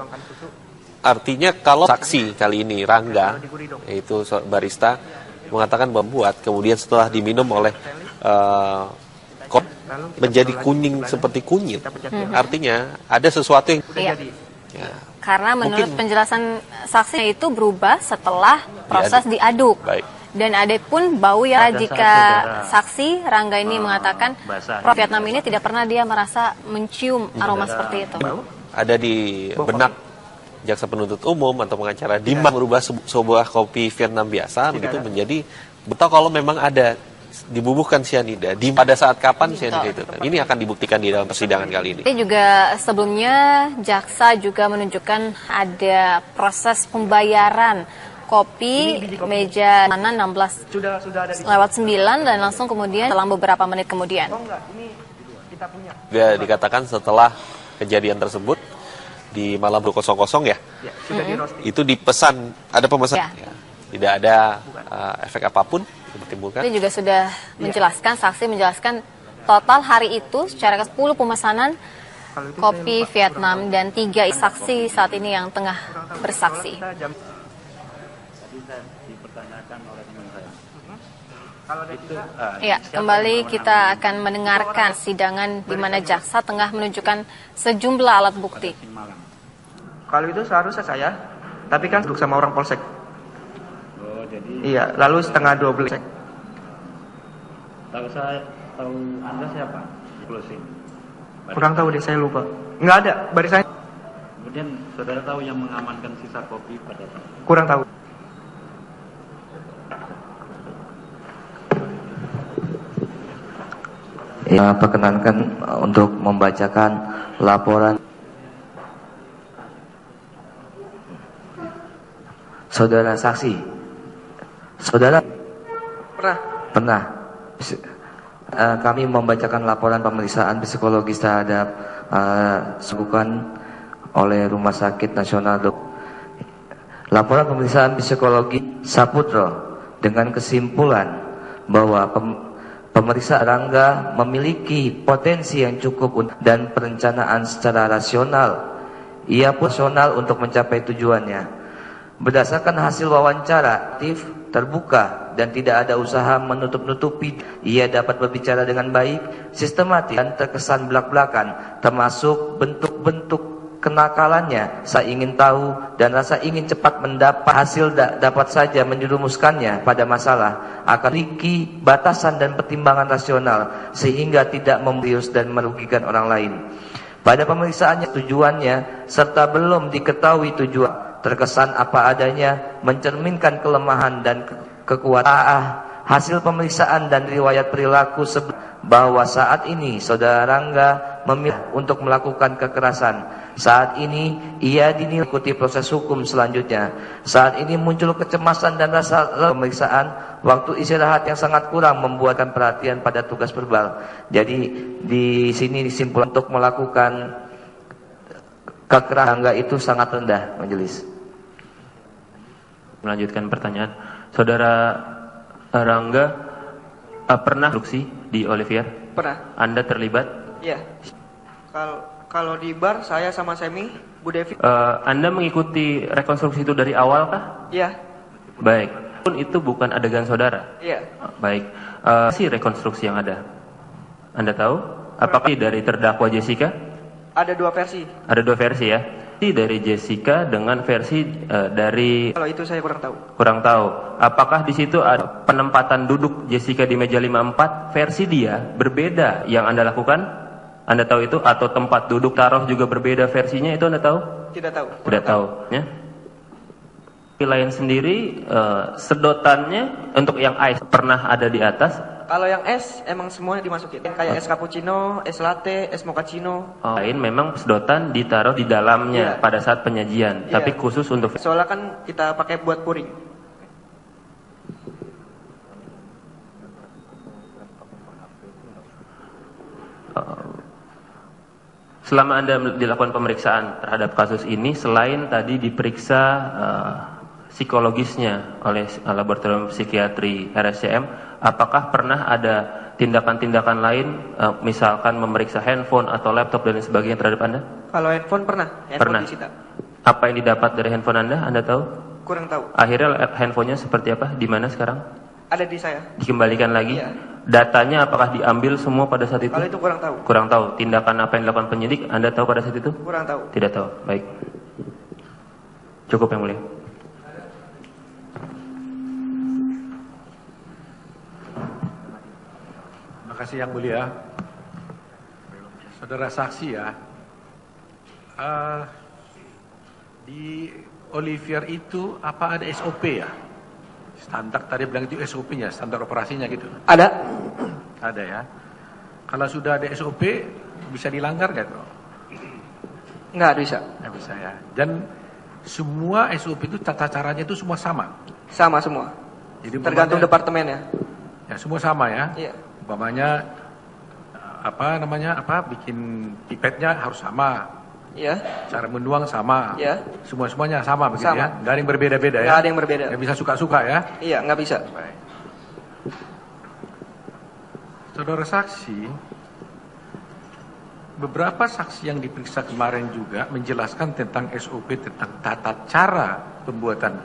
Artinya kalau saksi kali ini Rangga, yaitu barista, mengatakan membuat, kemudian setelah diminum oleh menjadi kuning seperti kunyit, artinya ada sesuatu yang Iya. ya, Karena menurut penjelasan saksinya itu berubah setelah proses diaduk. Baik. Dan ada pun bau ya jika saksi Rangga ini mengatakan Prof Vietnam ini tidak pernah dia merasa mencium aroma seperti itu. Ada di benak jaksa penuntut umum atau pengacara merubah sebuah kopi Vietnam biasa begitu menjadi betul kalau memang ada dibubuhkan cyanida pada saat kapan cyanida itu. Ini akan dibuktikan di dalam persidangan kali ini. Ini juga sebelumnya jaksa juga menunjukkan ada proses pembayaran kopi meja mana 16 lewat 9 dan langsung kemudian dalam beberapa menit kemudian. Dia dikatakan setelah kejadian tersebut di malam 00 ya, itu dipesan ada pemesan, ya. Tidak ada efek apapun ditimbulkan. Ini juga sudah menjelaskan, saksi menjelaskan total hari itu secara 10 pemesanan kopi Vietnam dan 3 saksi saat ini yang tengah bersaksi. Ya, kembali kita akan mendengarkan sidangan di mana jaksa tengah menunjukkan sejumlah alat bukti. Kalau itu seharusnya saya, tapi kan duduk sama orang polsek. Oh, jadi. Iya, lalu setengah 12. Tahu Anda siapa? Closing. Kurang tahu deh, saya lupa. Nggak ada barisannya. Kemudian saudara tahu yang mengamankan sisa kopi pada saat? Kurang tahu. Ya, perkenankan untuk membacakan laporan saudara saksi. Saudara pernah. Kami membacakan laporan pemeriksaan psikologis terhadap dilakukan oleh Rumah Sakit Nasional Laporan pemeriksaan psikologi Saputro dengan kesimpulan bahwa pemeriksa Rangga memiliki potensi yang cukup dan perencanaan secara rasional. Ia personal untuk mencapai tujuannya. Berdasarkan hasil wawancara aktif, terbuka, dan tidak ada usaha menutup-nutupi, ia dapat berbicara dengan baik, sistematis, dan terkesan belak-belakan, termasuk bentuk-bentuk kenakalannya. Saya ingin tahu dan rasa ingin cepat mendapat hasil dapat saja menjerumuskannya pada masalah, akan memiliki batasan dan pertimbangan rasional sehingga tidak membius dan merugikan orang lain. Pada pemeriksaannya tujuannya serta belum diketahui tujuan, terkesan apa adanya, mencerminkan kelemahan dan kekuatan. Hasil pemeriksaan dan riwayat perilaku bahwa saat ini saudara Rangga memilih untuk melakukan kekerasan. Saat ini ia dinilai ikuti proses hukum selanjutnya. Saat ini muncul kecemasan dan rasa pemeriksaan. Waktu istirahat yang sangat kurang membuatkan perhatian pada tugas verbal. Jadi di sini disimpulkan untuk melakukan kekerasan Rangga itu sangat rendah, majelis. Melanjutkan pertanyaan, saudara Rangga pernah instruksi di Olivier? Pernah. Anda terlibat? Iya. Kalau di bar saya sama Semi, Bu Devi. Anda mengikuti rekonstruksi itu dari awal kah? Iya. Baik. Pun itu bukan adegan saudara. Iya. Baik. Si rekonstruksi yang ada, Anda tahu? Apakah dari terdakwa Jessica? Ada 2 versi. Ada 2 versi ya. Dari Jessica dengan versi dari. Kalau itu saya kurang tahu. Kurang tahu. Apakah di situ ada penempatan duduk Jessica di meja 54 versi dia berbeda yang Anda lakukan? Anda tahu itu? Atau tempat duduk taruh juga berbeda versinya, itu Anda tahu? Tidak tahu. Tidak tahu. Ya. Lain sendiri sedotannya untuk yang ice pernah ada di atas. Kalau yang es emang semuanya dimasukin. Kayak es cappuccino, es latte, es mochaccino. Lain memang sedotan ditaruh di dalamnya pada saat penyajian, tapi khusus untuk. Soalnya kan kita pakai buat puring. Selama Anda dilakukan pemeriksaan terhadap kasus ini, selain tadi diperiksa psikologisnya oleh laboratorium psikiatri RSCM, apakah pernah ada tindakan-tindakan lain, misalkan memeriksa handphone atau laptop dan sebagainya terhadap Anda? Kalau handphone pernah. Pernah. Disita. Apa yang didapat dari handphone Anda tahu? Kurang tahu. Akhirnya handphonenya seperti apa? Di mana sekarang? Ada di saya. Dikembalikan lagi? Iya. Datanya apakah diambil semua pada saat itu? Kalau itu kurang tahu. Kurang tahu. Tindakan apa yang dilakukan penyidik Anda tahu pada saat itu? Kurang tahu. Tidak tahu. Baik. Cukup yang mulia. Terima kasih yang mulia. Saudara saksi ya, di Olivier itu apa ada SOP ya? Standar tadi bilang itu SOP-nya, standar operasinya gitu. Ada. Ada ya. Kalau sudah ada SOP bisa dilanggar nggak tuh? Nggak bisa. Nggak bisa ya. Dan semua SOP itu tata caranya itu semua sama. Sama semua. Jadi tergantung departemennya. Ya semua sama ya. Iya. Umpamanya bikin pipetnya harus sama. Iya. Cara menuang sama. Iya. Semuanya sama begitu sama. ya. Nggak ada yang berbeda-beda ya. Nggak ada yang berbeda. Nggak bisa suka-suka ya. Iya, nggak bisa. Baik. Saudara saksi, beberapa saksi yang diperiksa kemarin juga menjelaskan tentang SOP, tentang tata cara pembuatan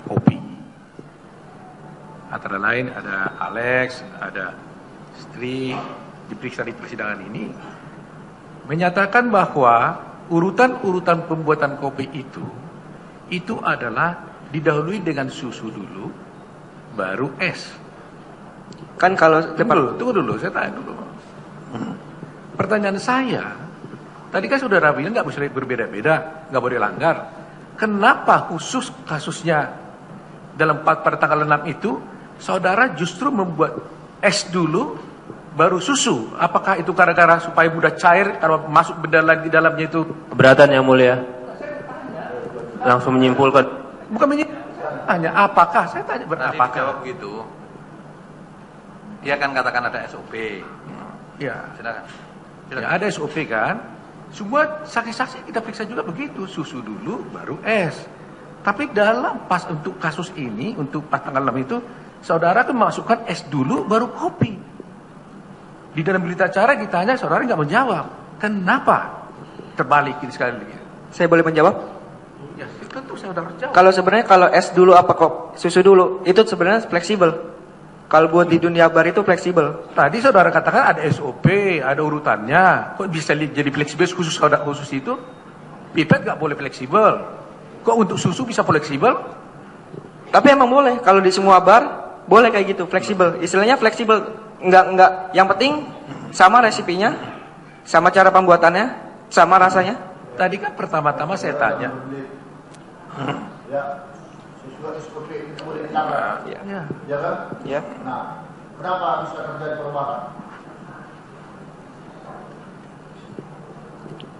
kopi. Antara lain ada Alex, ada istri diperiksa di persidangan ini, menyatakan bahwa urutan-urutan pembuatan kopi itu adalah didahului dengan susu dulu, baru es. Kan kalau Tunggu dulu, saya tanya dulu. Pertanyaan saya, tadi kan saudara bilang nggak boleh berbeda-beda, nggak boleh langgar. Kenapa khusus kasusnya dalam pada tanggal 6 itu, saudara justru membuat es dulu, baru susu? Apakah itu gara-gara supaya mudah cair, kalau masuk benda lagi di dalamnya itu? Keberatan yang mulia. Langsung menyimpulkan. Bukan menyimpulkan, tanya apakah? Saya tanya berapakah? Jawab begitu. Dia kan katakan ada SOP. Ya. Silakan. Ya, ada SOP kan. Semua saksi-saksi kita periksa juga begitu. Susu dulu, baru es. Tapi dalam pas untuk kasus ini, untuk pas tanggal 6 itu, saudara kan masukkan es dulu, baru kopi. Di dalam berita acara ditanya, saudara nggak menjawab. Kenapa? Terbalik ini sekali lagi. Saya boleh menjawab? Ya, tentu saudara jawab. Kalau sebenarnya kalau es dulu apa kok susu dulu, itu sebenarnya fleksibel. Kalau buat di dunia bar itu fleksibel. Tadi saudara katakan ada SOP, ada urutannya. Kok bisa jadi fleksibel khusus itu? Pipet nggak boleh fleksibel. Kok untuk susu bisa fleksibel? Tapi emang boleh. Kalau di semua bar boleh kayak gitu, fleksibel. Istilahnya fleksibel. Enggak. Yang penting sama resipinya, sama cara pembuatannya, sama rasanya. Tadi kan pertama-tama saya tanya. Ya, sesuai SOP itu boleh dilanggar. Ya. Ya kan? Ya. Nah, kenapa bisa terjadi perubahan?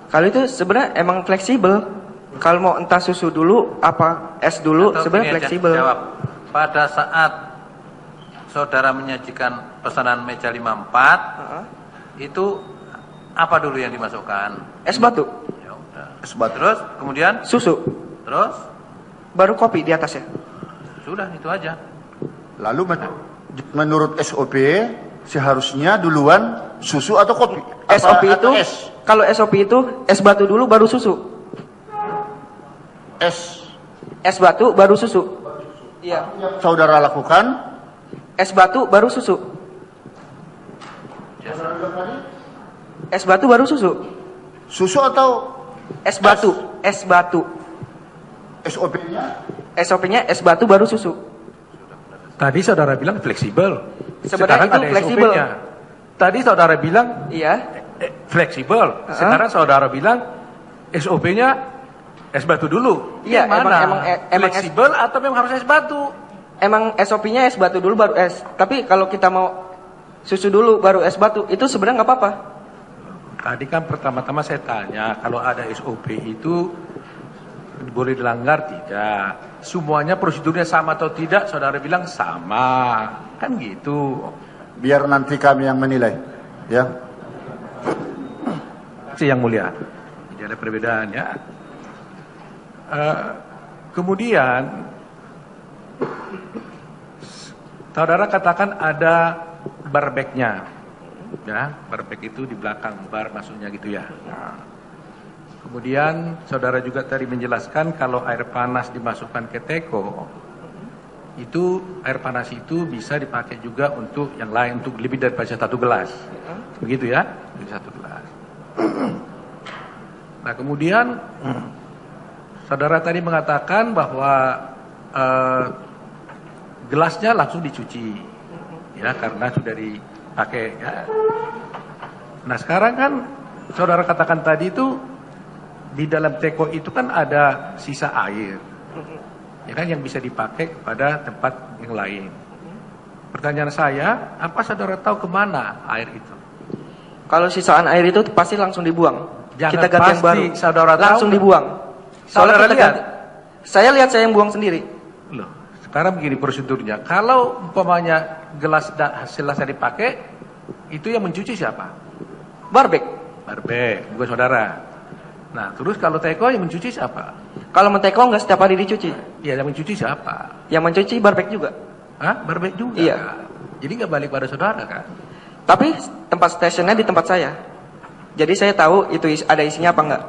Kalau itu sebenarnya emang fleksibel. Kalau mau entah susu dulu apa es dulu, sebenarnya fleksibel. Jawab. Pada saat saudara menyajikan pesanan meja 54, itu apa dulu yang dimasukkan? Es batu. Ya udah. Es batu. Terus kemudian susu. Terus baru kopi di atasnya. Sudah, itu aja. Lalu menurut SOP seharusnya duluan susu atau kopi? SOP itu es? Kalau SOP itu es batu dulu baru susu. Es batu baru susu. Iya. Yang saudara lakukan es batu baru susu. Es batu baru susu. Susu atau es batu? Es batu. SOP-nya? SOP-nya es batu baru susu. Tadi saudara bilang fleksibel. Sebenarnya itu fleksibel. Tadi saudara bilang iya fleksibel. Sekarang saudara bilang SOP-nya es batu dulu. Iya, emang fleksibel atau memang harus es batu? Emang SOP-nya es batu dulu baru es. Tapi kalau kita mau susu dulu baru es batu, itu sebenarnya nggak apa-apa. Tadi kan pertama-tama saya tanya, kalau ada SOP itu boleh dilanggar tidak? Semuanya prosedurnya sama atau tidak? Saudara bilang sama, kan gitu. Biar nanti kami yang menilai, ya. Yang mulia, tidak ada perbedaan ya. Kemudian saudara katakan ada barbeknya, ya, barbek itu di belakang bar masuknya gitu ya. Nah, kemudian saudara juga tadi menjelaskan kalau air panas dimasukkan ke teko, itu air panas itu bisa dipakai juga untuk yang lain, untuk lebih daripada satu gelas, begitu ya, lebih satu gelas. Nah kemudian Saudara tadi mengatakan bahwa gelasnya langsung dicuci, ya karena sudah dipakai. Ya. Nah sekarang kan saudara katakan tadi itu di dalam teko itu kan ada sisa air, ya kan yang bisa dipakai pada tempat yang lain. Pertanyaan saya, apa saudara tahu kemana air itu? Kalau sisaan air itu pasti langsung dibuang. Jangan kita ganti yang baru. Saudara langsung tahu, dibuang. Saudara lihat? Saya lihat saya yang buang sendiri. Loh, sekarang begini prosedurnya. Kalau umpamanya gelas selesai dipakai, itu yang mencuci siapa? Barbek. Barbek, bukan saudara. Nah, terus kalau teko yang mencuci siapa? Kalau menteko nggak setiap hari dicuci. Iya, yang mencuci siapa? Yang mencuci barbek juga. Hah? Barbek juga? Iya. Jadi nggak balik pada saudara kan? Tapi tempat stationnya di tempat saya. Jadi saya tahu itu ada isinya apa enggak.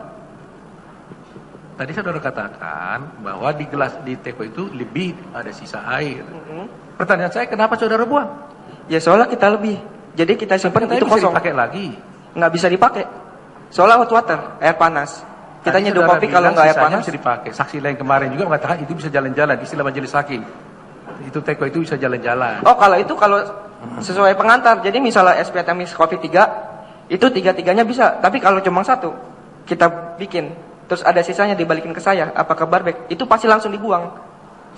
Tadi saudara katakan bahwa di gelas di teko itu lebih ada sisa air. Pertanyaan saya, kenapa saudara buang? Ya soalnya kita lebih. Jadi kita simpan itu bisa kosong. Dipakai lagi? Nggak bisa dipakai. Soalnya hot water, air panas. Kita nyeduh kopi kalau nggak air panas. Bisa dipakai. Saksi lain kemarin juga mengatakan itu bisa jalan-jalan. Istilah majelis hakim. Itu teko itu bisa jalan-jalan. Oh kalau itu kalau sesuai pengantar. Jadi misalnya SPTMIS Coffee 3, itu 3-3-nya bisa. Tapi kalau cuma satu, kita bikin. Terus ada sisanya dibalikin ke saya, apa ke barbek, itu pasti langsung dibuang.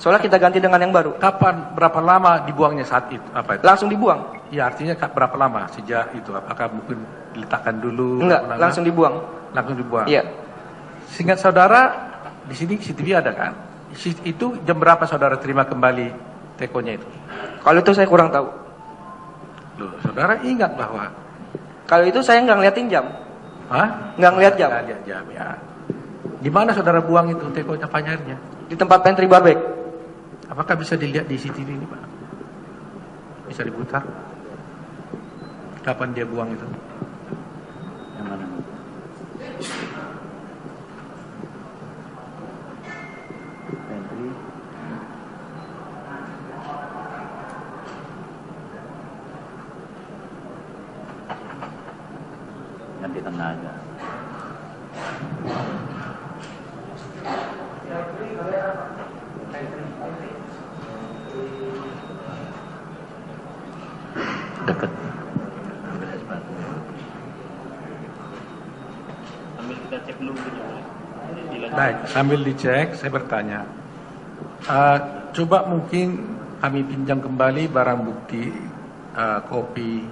Soalnya kita ganti dengan yang baru. Kapan, berapa lama dibuangnya saat itu? Apa itu? Langsung dibuang. Ya artinya berapa lama sejak itu? Apakah mungkin diletakkan dulu? Enggak, langsung dibuang. Langsung dibuang? Iya. Seingat saudara, di sini CCTV ada kan? Itu jam berapa saudara terima kembali tekonya itu? Kalau itu saya kurang tahu. Loh, saudara ingat bahwa? Kalau itu saya nggak ngeliatin jam. Hah? Nggak ngeliat jam. Nggak lihat jam, ya. Di mana saudara buang itu tekonya, panyarnya? Di tempat pantry barbek. Apakah bisa dilihat di CCTV ini, Pak? Bisa diputar? Kapan dia buang itu? Yang mana? Pantry. Yang di tengah aja. Dekat. Sambil kita cek dulu gitu. Baik, sambil dicek, saya bertanya. Coba mungkin kami pinjam kembali barang bukti kopi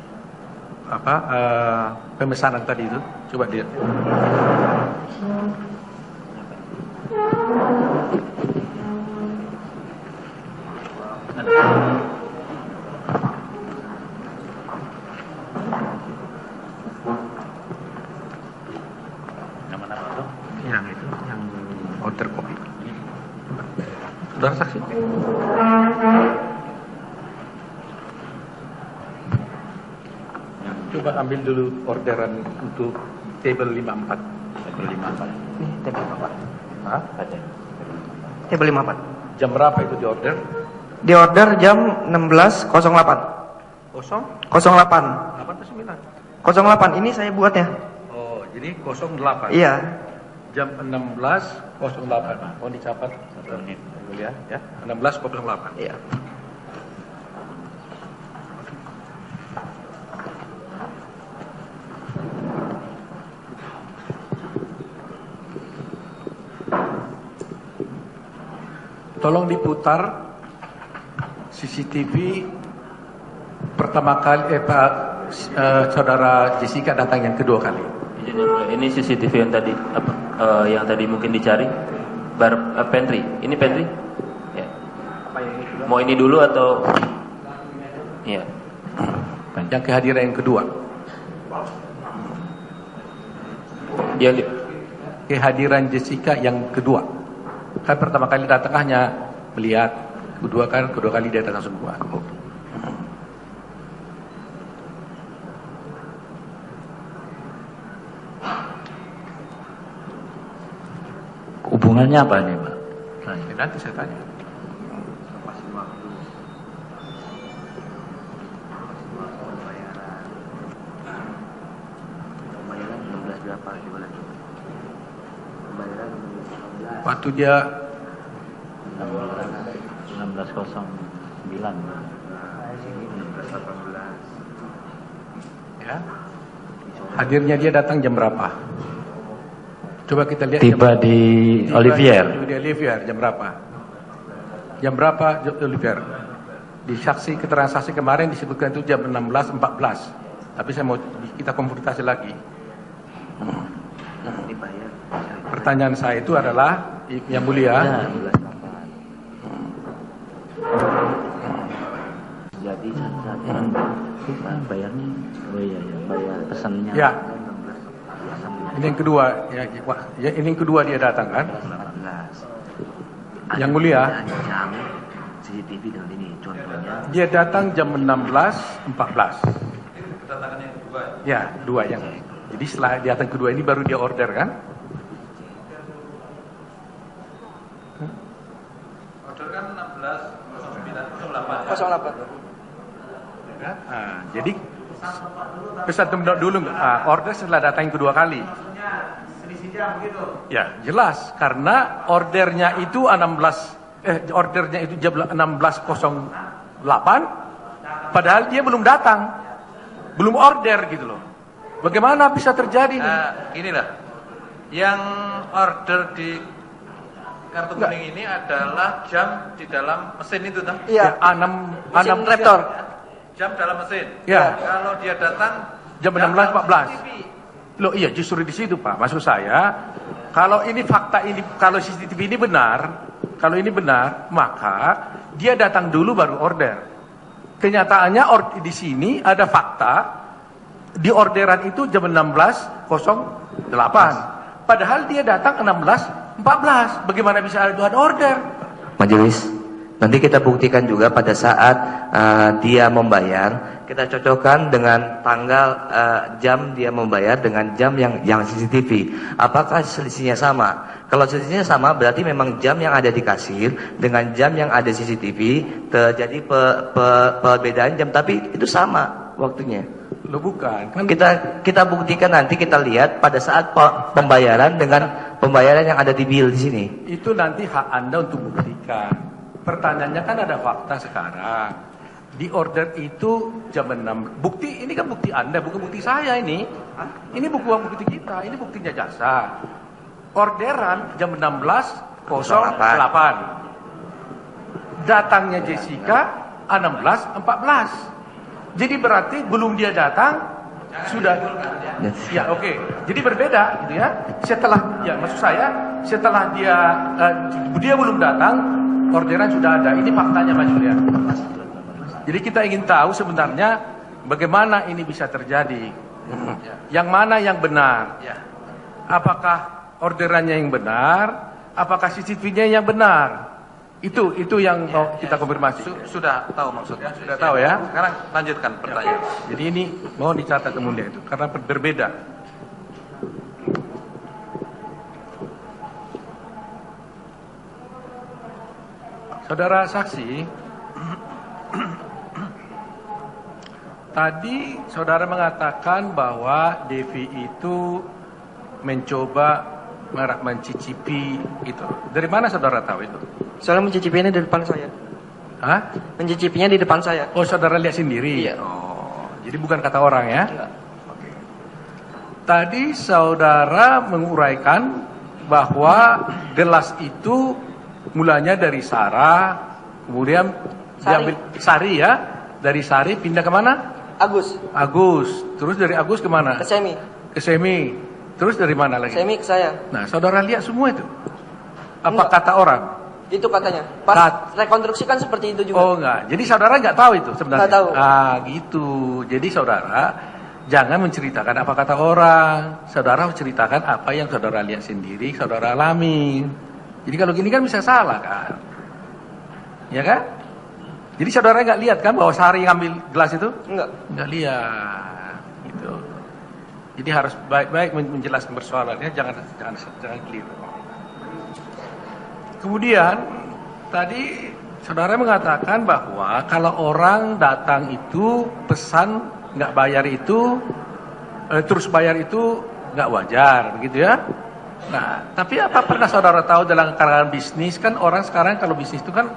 pemesanan tadi itu. Coba lihat. Yang mana Pak? Yang itu, yang order kopi. Saudara saksi? Coba ambil dulu orderan untuk table 54. Table 54. Nih, table 54. Hah? Ada. Table 54. Jam berapa itu di order? Di order jam 16.08. Kosong? 08. 8 atau 9? 08, ini saya buatnya. Oh, jadi 08. Iya. Jam 16.08. Mohon dicatat 1 menit. Ya, 16.08. Iya. Tolong diputar CCTV pertama kali saudara Jessica datang yang kedua kali. Ini CCTV yang tadi yang tadi mungkin dicari pantry. Ini pantry? Ya. Mau ini dulu atau? Iya. Yang kehadiran yang kedua. Kehadiran Jessica yang kedua. Kan pertama kali datang hanya melihat, kedua kali dia datang semua. Hubungannya apa nih, Pak? Nanti saya tanya. Pembayaran 16 berapa gimana? Pembayaran 16. Waktu dia 16.09. Ya. Hadirnya dia datang jam berapa? Coba kita lihat. Tiba di Olivier. Di Olivier jam berapa? Jam berapa Olivier? Di saksi keterangan saksi kemarin disebutkan itu jam 16.14. Tapi saya mau kita konfrontasi lagi. Pertanyaan saya itu adalah yang mulia. Jadi saat bayarnya, oh iya ya, bayar pesannya. Ya. Ini yang kedua, ya, ini yang kedua dia datang kan? Yang mulia. Jam CCTV dengan ini contohnya. Dia datang jam 16.14. Kedatangan yang kedua. Ya, dua yang. Jadi setelah dia datang kedua ini baru dia order kan? Order kan 16.09.08. 08. Jadi pesan dulu order setelah datang yang kedua kali. Selisih jam begitu. Ya, jelas karena ordernya itu ordernya itu jam 16.08 padahal dia belum datang. Belum order gitu loh. Bagaimana bisa terjadi nih? Inilah yang order di kartu kuning ini adalah jam di dalam mesin itu toh? Iya. Mesin Raptor. Jam dalam mesin. Ya. Kalau dia datang Jam 16.14. Loh iya justru di situ Pak. Maksud saya kalau ini fakta ini, kalau CCTV ini benar, kalau ini benar, maka dia datang dulu baru order. Kenyataannya di sini ada fakta di orderan itu jam 16.08. Padahal dia datang 16.14. Bagaimana bisa ada order? Majelis, nanti kita buktikan juga pada saat dia membayar, kita cocokkan dengan tanggal jam dia membayar dengan jam yang CCTV. Apakah selisihnya sama? Kalau selisihnya sama berarti memang jam yang ada di kasir dengan jam yang ada CCTV terjadi perbedaan jam, tapi itu sama waktunya. Lo bukan. Kan kita buktikan nanti, kita lihat pada saat pembayaran dengan pembayaran yang ada di bill di sini. Itu nanti hak Anda untuk buktikan. Pertanyaannya kan ada fakta sekarang. Di order itu jam 6. Bukti ini kan bukti Anda, bukan bukti saya ini. Ini bukti kita, ini buktinya jasa. Orderan jam 16.08. Datangnya Jessica 16.14. Jadi berarti belum dia datang sudah. Ya oke. Jadi berbeda gitu ya. Setelah ya maksud saya setelah dia belum datang, orderan sudah ada. Ini faktanya Mas Julia. Jadi kita ingin tahu sebenarnya bagaimana ini bisa terjadi. Yang mana yang benar? Apakah orderannya yang benar? Apakah CCTV-nya yang benar? Itu yang mau kita konfirmasi. Sudah tahu maksudnya. Sudah tahu ya. Sekarang lanjutkan pertanyaan. Jadi ini mau dicatat kemudian itu karena berbeda. Saudara saksi, tadi saudara mengatakan bahwa Devi itu mencoba mencicipi itu. Dari mana saudara tahu itu? Soalnya mencicipinya di depan saya. Hah? Mencicipinya di depan saya. Oh, saudara lihat sendiri? Iya. Oh, jadi bukan kata orang ya? Iya. Oke. Tadi saudara menguraikan bahwa gelas itu mulanya dari Sarah, kemudian Sari ya, dari Sari pindah ke mana? Agus. Terus dari Agus ke mana? Ke Semi. Terus dari mana lagi? Semi ke saya. Nah, saudara lihat semua itu? Apa kata orang? Itu katanya. Pas rekonstruksi kan seperti itu juga. Oh enggak. Jadi saudara nggak tahu itu sebenarnya? Nggak tahu. Gitu. Jadi saudara jangan menceritakan apa kata orang. Saudara harus ceritakan apa yang saudara lihat sendiri, saudara alami. Jadi kalau gini kan bisa salah kan? Ya kan? Jadi saudara nggak lihat kan bahwa Sari ngambil gelas itu? Nggak lihat. Gitu. Jadi harus baik-baik menjelaskan persoalannya, jangan keliru. Kemudian tadi saudara mengatakan bahwa kalau orang datang itu pesan nggak bayar itu terus bayar itu nggak wajar, begitu ya? Nah, tapi apa pernah saudara tahu dalam kalangan bisnis kan orang sekarang kalau bisnis itu kan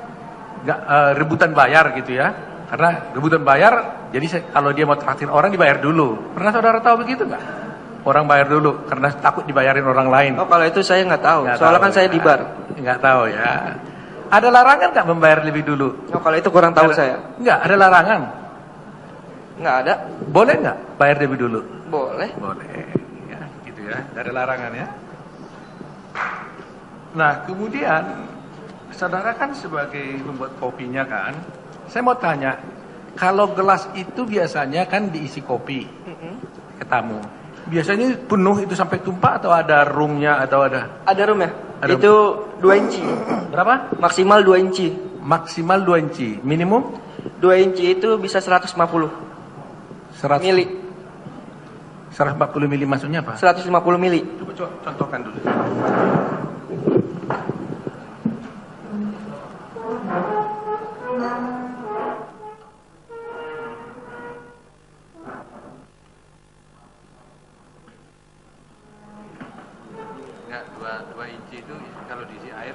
nggak rebutan bayar gitu ya? Karena rebutan bayar, jadi kalau dia mau traktir orang dibayar dulu. Pernah saudara tahu begitu nggak? Orang bayar dulu karena takut dibayarin orang lain. Oh, kalau itu saya nggak tahu. Soalnya kan saya di bar. Nggak tahu ya. Ada larangan nggak membayar lebih dulu? Oh, kalau itu kurang tahu saya. Nggak, ada larangan. Nggak ada. Boleh nggak bayar lebih dulu? Boleh. Boleh. Ya, gitu ya. Ada larangan ya. Nah, kemudian saudara kan sebagai pembuat kopinya kan, saya mau tanya, kalau gelas itu biasanya kan diisi kopi ke tamu. Biasanya penuh itu sampai tumpah atau ada roomnya atau ada? Ada room ya? Itu 2 inci. Berapa? Maksimal 2 inci. Maksimal 2 inci. Minimum? 2 inci itu bisa 150 mili. 140 mili maksudnya apa? 150 mili. Coba contohkan dulu. Enggak, 2 inci itu kalau diisi air.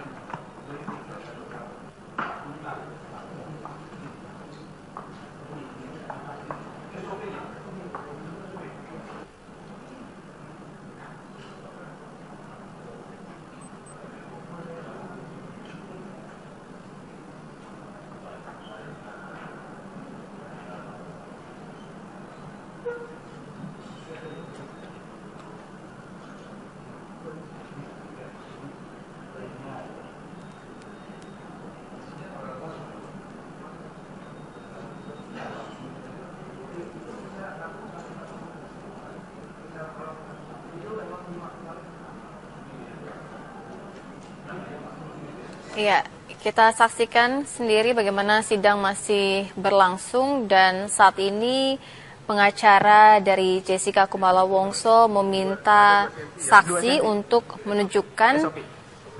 Iya, kita saksikan sendiri bagaimana sidang masih berlangsung dan saat ini pengacara dari Jessica Kumala Wongso meminta saksi untuk menunjukkan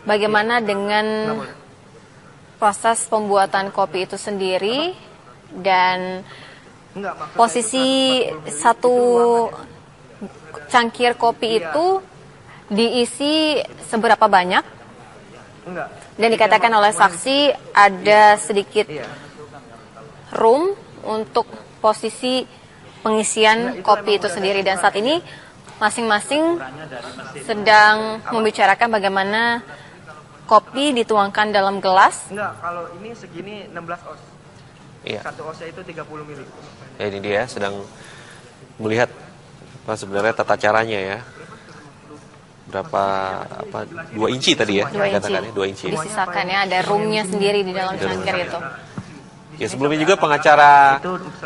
bagaimana dengan proses pembuatan kopi itu sendiri dan posisi satu cangkir kopi itu diisi seberapa banyak. Dan dikatakan oleh saksi ada sedikit room untuk posisi pengisian kopi itu sendiri. Dan saat ini masing-masing sedang membicarakan bagaimana kopi dituangkan dalam gelas. Enggak, kalau ini segini 16 oz. Iya. Satu osnya itu 30 mili. Ya, ini dia sedang melihat apa sebenarnya tata caranya ya. Berapa 2 inci tadi ya? 2 inci. 2 inci. Disisakan ya, ada roomnya sendiri di dalam cangkir itu. Ya, sebelumnya juga pengacara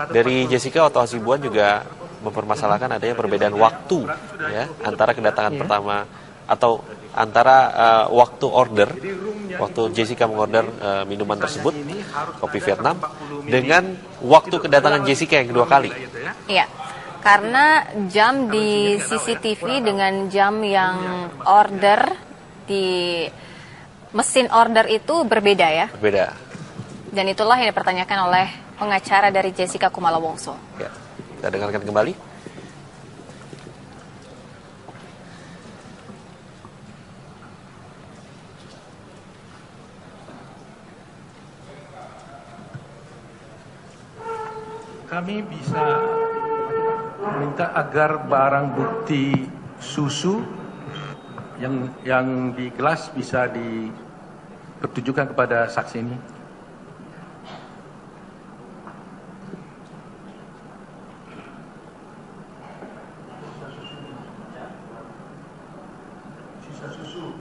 dari Jessica Otto Hasibuan juga mempermasalahkan adanya perbedaan waktu ya antara kedatangan pertama atau antara waktu order, waktu Jessica mengorder minuman tersebut, kopi Vietnam, dengan waktu kedatangan Jessica yang kedua kali. Iya. Karena jam di CCTV dengan jam yang order di mesin order itu berbeda ya. Berbeda. Dan itulah yang dipertanyakan oleh pengacara dari Jessica Kumala Wongso. Ya, kita dengarkan kembali. Kami bisa minta agar barang bukti susu yang di gelas bisa dipertunjukkan kepada saksi ini. Sisa susu.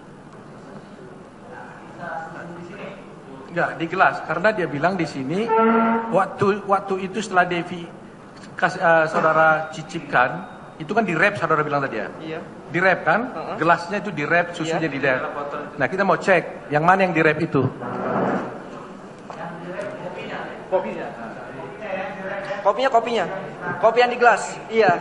Enggak, di gelas karena dia bilang di sini waktu itu setelah Devi saudara cicipkan itu kan di wrap saudara bilang tadi ya. Iya. Di wrap kan? Gelasnya itu di wrap, susunya di wrap. Nah, kita mau cek yang mana yang di wrap itu. Kopinya. Kopi yang di gelas. Iya.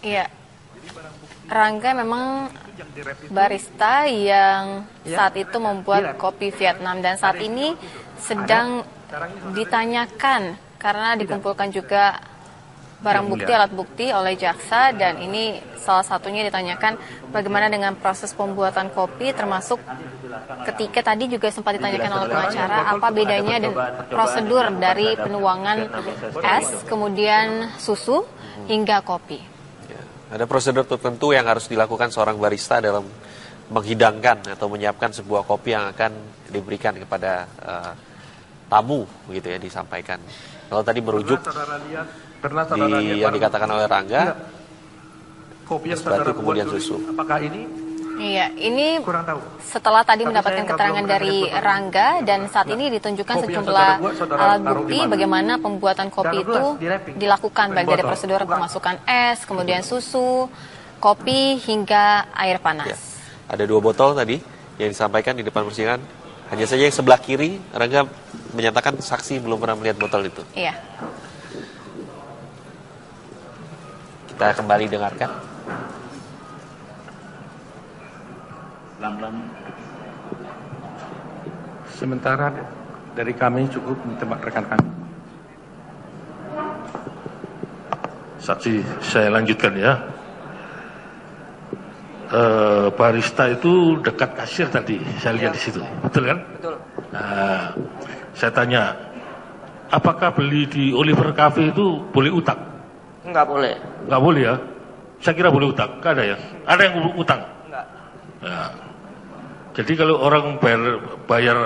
Iya. Rangga memang barista yang saat itu membuat kopi Vietnam dan saat ini sedang ditanyakan karena dikumpulkan juga barang bukti, alat bukti oleh jaksa dan ini salah satunya ditanyakan bagaimana dengan proses pembuatan kopi termasuk ketika tadi juga sempat ditanyakan oleh pengacara apa bedanya dan prosedur dari penuangan es, kemudian susu hingga kopi. Ada prosedur tertentu yang harus dilakukan seorang barista dalam menghidangkan atau menyiapkan sebuah kopi yang akan diberikan kepada tamu, begitu ya, disampaikan. Kalau tadi merujuk yang dikatakan oleh Rangga, kopi yang es batu saudara kemudian buat susu. Apakah ini? Iya, ini kurang tahu. Setelah tadi mendapatkan keterangan dari Rangga dan saat ini ditunjukkan sejumlah alat bukti bagaimana pembuatan kopi itu dilakukan baik dari prosedur pemasukan es, kemudian susu, kopi hingga air panas. Ya. Ada 2 botol tadi yang disampaikan di depan persidangan. Hanya saja yang sebelah kiri Rangga menyatakan saksi belum pernah melihat botol itu. Iya. Kita kembali dengarkan. Sementara dari kami cukup tempat rekan kami. Saksi, saya lanjutkan ya. Barista itu dekat kasir tadi, saya lihat di situ, betul kan? Betul. Nah, saya tanya, apakah beli di Oliver Cafe itu boleh utang? Enggak boleh. Enggak boleh ya? Saya kira boleh utang, enggak ada ya? Ada yang utang? Enggak. Nah, jadi kalau orang bayar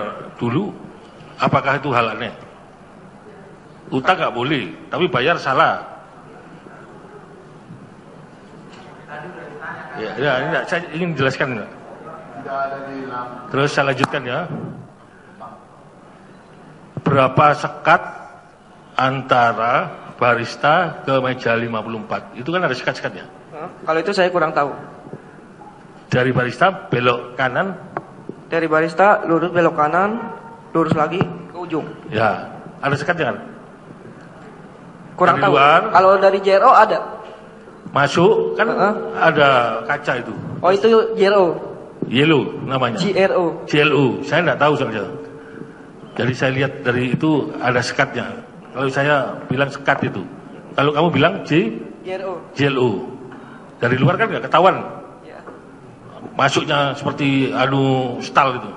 dulu, apakah itu hal aneh? Utang nggak boleh, tapi bayar salah. Ya, ini saya ingin jelaskan enggak? Terus saya lanjutkan ya. Berapa sekat antara barista ke meja 54? Itu kan ada sekat-sekatnya. Kalau itu saya kurang tahu. Dari barista belok kanan. Dari barista lurus belok kanan, lurus lagi ke ujung. Ya, ada sekatnya kan? Kurang dari tahu. Luar, kalau dari JRO ada. Masuk kan ada kaca itu. Oh itu JRO. Yellow namanya. JRO. JLO. Saya enggak tahu soalnya. Jadi saya lihat dari itu ada sekatnya. Kalau saya bilang sekat itu. Kalau kamu bilang JLO. Dari luar kan nggak ketahuan. Masuknya seperti stall itu.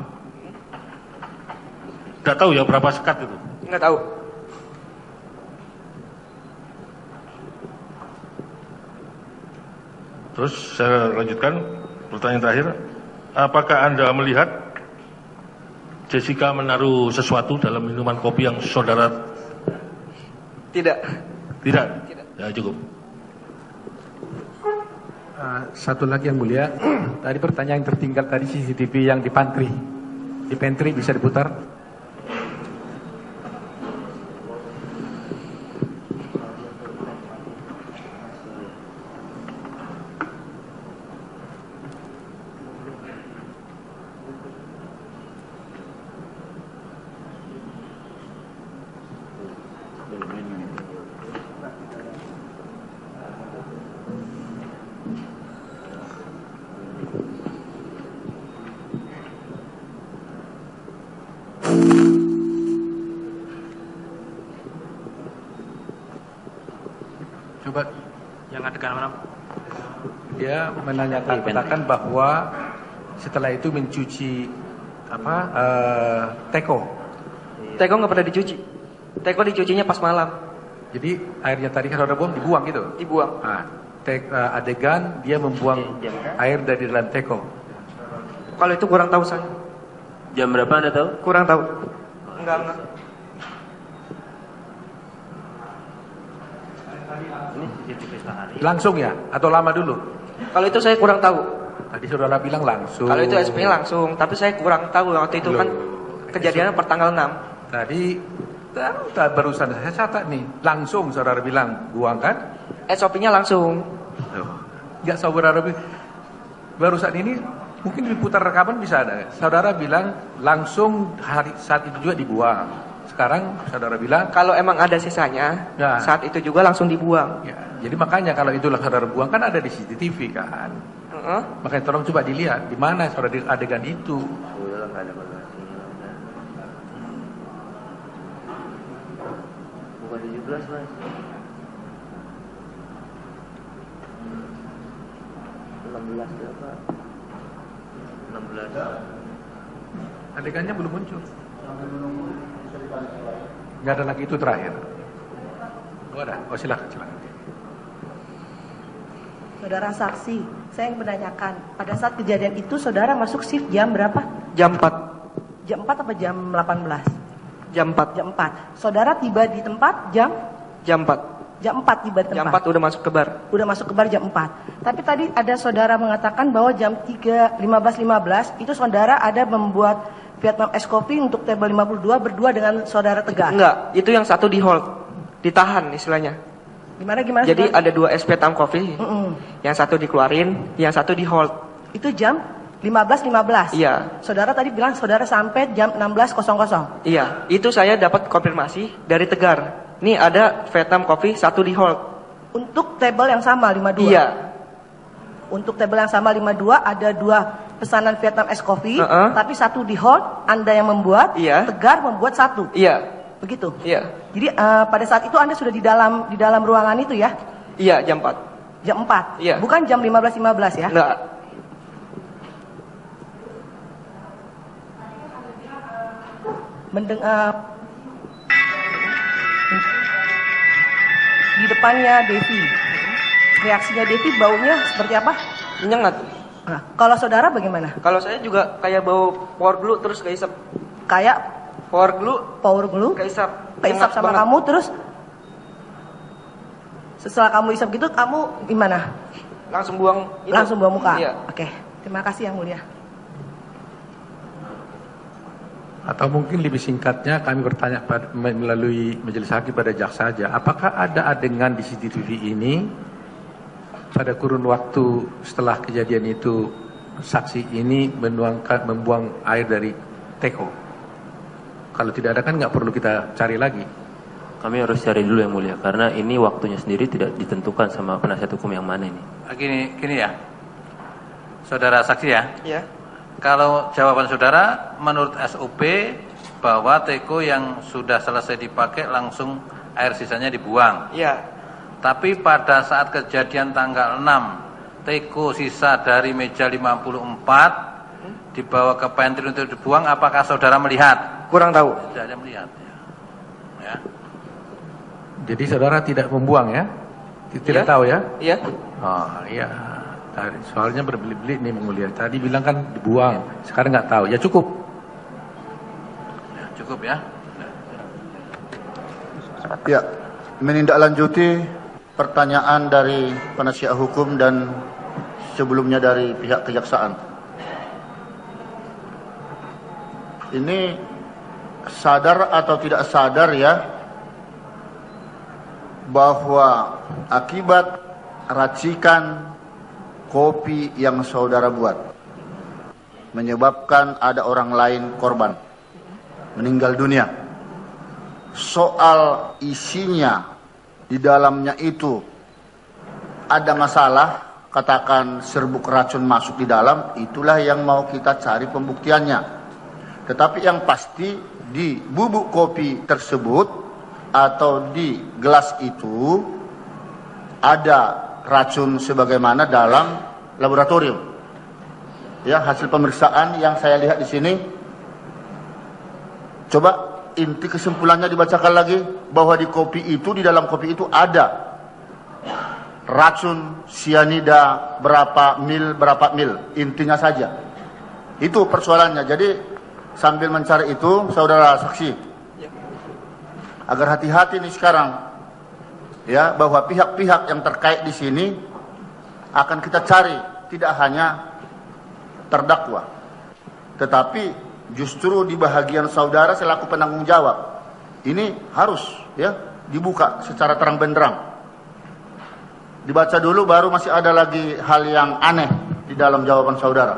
Nggak tahu ya berapa sekat itu. Nggak tahu. Terus saya lanjutkan pertanyaan terakhir. Apakah Anda melihat Jessica menaruh sesuatu dalam minuman kopi yang saudara? Tidak. Tidak? Ya cukup. Satu lagi yang mulia, tadi pertanyaan yang tertinggal tadi CCTV yang di pantry. Di pantry bisa diputar? Coba yang adegan mana? Dia menanyakan bahwa setelah itu mencuci teko. Teko nggak pernah dicuci. Teko dicucinya pas malam. Jadi airnya tadi kan udah dibuang gitu. Dibuang. Nah, adegan dia membuang air dari dalam teko. Kalau itu kurang tahu saya. Jam berapa Anda tahu? Kurang tahu. Enggak. Langsung ya? Atau lama dulu? Kalau itu saya kurang tahu. Tadi saudara bilang langsung. Kalau itu SP-nya langsung, tapi saya kurang tahu waktu itu kan kejadiannya per tanggal 6. Tadi barusan saya catat nih, langsung saudara bilang buang kan? SOP-nya langsung. Enggak saudara barusan ini mungkin diputar rekaman bisa ada. Saudara bilang langsung saat itu juga dibuang. sekarang saudara bilang kalau emang ada sisanya, ya, saat itu juga langsung dibuang. Ya, jadi makanya kalau itulah saudara buang kan ada di CCTV kan. Makanya tolong coba dilihat di mana saudara di adegan itu. Bukan 17 Mas. 16 berapa? 16. Adegannya belum muncul. Nggak ada lagi, itu terakhir. Oh ada? Oh silakan. Saudara saksi, saya yang menanyakan, pada saat kejadian itu saudara masuk shift jam berapa? Jam 4. Jam 4 apa jam 18? Jam 4. Jam 4. Saudara tiba di tempat jam? Jam 4. Jam 4 tiba di tempat. Jam 4 udah masuk ke bar. Udah masuk ke bar jam 4. Tapi tadi ada saudara mengatakan bahwa jam 3.15 itu saudara ada membuat Vietnam Ice Coffee untuk table 52 berdua dengan saudara Tegar. Enggak, itu yang satu di hold, ditahan istilahnya. Gimana? Jadi ada 2 es Vietnam Coffee. Yang satu dikeluarin, yang satu di hold. Itu jam 15.15. Iya. Saudara tadi bilang saudara sampai jam 16.00. Iya, itu saya dapat konfirmasi dari Tegar. Nih ada Vietnam Coffee satu di hold. Untuk table yang sama 52. Iya. Untuk table yang sama 52 ada 2 pesanan Vietnam Ice Coffee, tapi satu di hold, Anda yang membuat, Tegar membuat satu. Iya. Begitu. Iya. Jadi pada saat itu Anda sudah di dalam ruangan itu ya? Iya, jam 4. Jam 4. Iya. Bukan jam 15.15 ya? Enggak. Di depannya Devi. Reaksinya Devi baunya seperti apa? Menyengat. Nah, kalau saudara bagaimana? Kalau saya juga kayak bau power glue terus keisap. Kayak power glue? Power glue? Keisap. Keisap sama banget. Kamu terus setelah kamu isap gitu kamu gimana? Langsung buang itu. Langsung buang muka? Iya. Oke, terima kasih Yang Mulia. Atau mungkin lebih singkatnya kami bertanya melalui majelis hakim pada jaksa saja, apakah ada adegan di CCTV ini pada kurun waktu setelah kejadian itu saksi ini membuang air dari teko? Kalau tidak ada kan nggak perlu kita cari lagi. Kami harus cari dulu Yang Mulia, karena ini waktunya sendiri tidak ditentukan sama penasihat hukum yang mana ini. Gini ya, saudara saksi ya. Iya. Kalau jawaban saudara menurut SOP bahwa teko yang sudah selesai dipakai langsung air sisanya dibuang. Iya. Tapi pada saat kejadian tanggal 6 teko sisa dari meja 54 dibawa ke pantry untuk dibuang, apakah saudara melihat? Kurang tahu. Tidak ada melihat. Ya. Jadi saudara tidak membuang ya? Tidak tahu ya? Iya. Oh iya. Soalnya berbelit-belit nih Mulia. Tadi bilang kan dibuang, sekarang nggak tahu. Ya cukup. Ya, cukup ya. Ya, menindaklanjuti pertanyaan dari penasihat hukum dan sebelumnya dari pihak kejaksaan. Ini sadar atau tidak sadar ya bahwa akibat racikan kopi yang saudara buat menyebabkan ada orang lain korban meninggal dunia. Soal isinya di dalamnya itu ada masalah, katakan serbuk racun masuk di dalam, itulah yang mau kita cari pembuktiannya. Tetapi yang pasti di bubuk kopi tersebut atau di gelas itu ada racun sebagaimana dalam laboratorium. Ya, hasil pemeriksaan yang saya lihat di sini. Coba inti kesimpulannya dibacakan lagi bahwa di kopi itu, di dalam kopi itu ada racun sianida berapa mil, intinya saja. Itu persoalannya. Jadi sambil mencari itu, saudara saksi, agar hati-hati nih sekarang. Ya, bahwa pihak-pihak yang terkait di sini akan kita cari, tidak hanya terdakwa, tetapi justru di bahagian saudara selaku penanggung jawab. Ini harus ya dibuka secara terang benderang. Dibaca dulu baru masih ada lagi hal yang aneh di dalam jawaban saudara.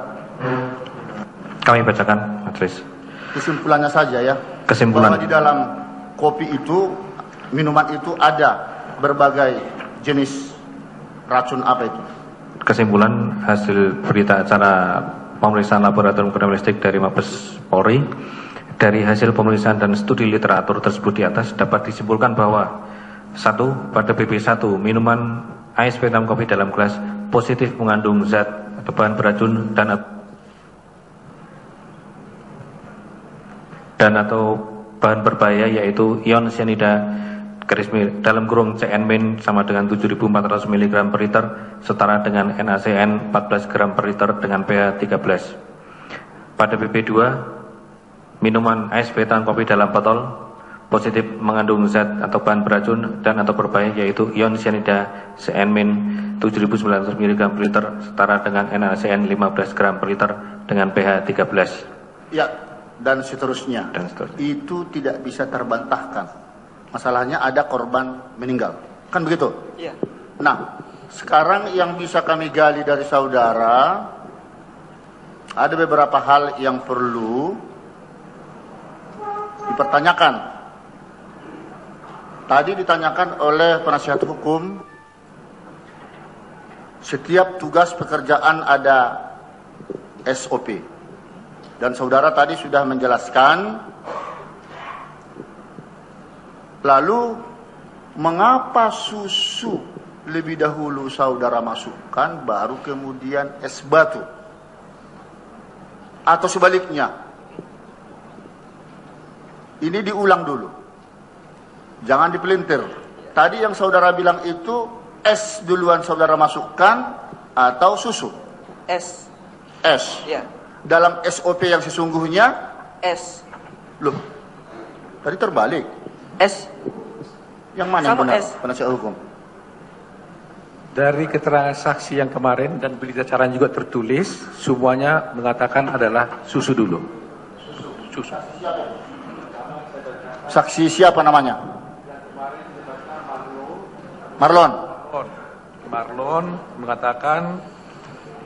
Kami bacakan, majelis. Kesimpulannya saja ya. Kesimpulan. Bahwa di dalam kopi itu, minuman itu ada berbagai jenis racun apa itu? Kesimpulan hasil berita acara pemeriksaan laboratorium kriminalistik dari Mabes Polri, dari hasil pemeriksaan dan studi literatur tersebut di atas dapat disimpulkan bahwa 1. Pada BB1 minuman ais Vietnam Coffee dalam gelas positif mengandung zat atau bahan beracun dan atau bahan berbahaya yaitu ion cyanida dalam kurung CN- sama dengan 7.400 mg per liter setara dengan NaCN 14 gram per liter dengan pH 13. Pada BB2 minuman ais Vietnam Coffee dalam botol positif mengandung zat atau bahan beracun dan atau berbahaya yaitu ion cyanida CN- 7.900 mg per liter setara dengan NaCN 15 gram per liter dengan pH 13. Ya, dan seterusnya. Itu tidak bisa terbantahkan. Masalahnya ada korban meninggal. Kan begitu? Iya. Nah, sekarang yang bisa kami gali dari saudara, ada beberapa hal yang perlu dipertanyakan. Tadi ditanyakan oleh penasihat hukum, setiap tugas pekerjaan ada SOP. Dan saudara tadi sudah menjelaskan. Lalu, mengapa susu lebih dahulu saudara masukkan, baru kemudian es batu? Atau sebaliknya? Ini diulang dulu. Jangan dipelintir. Tadi yang saudara bilang itu, es duluan saudara masukkan, atau susu? Es. Es? Ya. Dalam SOP yang sesungguhnya? Es. Loh, tadi terbalik. S. Yang mana yang benar, penasihat hukum? Dari keterangan saksi yang kemarin dan berita acara juga tertulis, semuanya mengatakan adalah susu dulu. Susu. Saksi siapa namanya? Marlon. Marlon mengatakan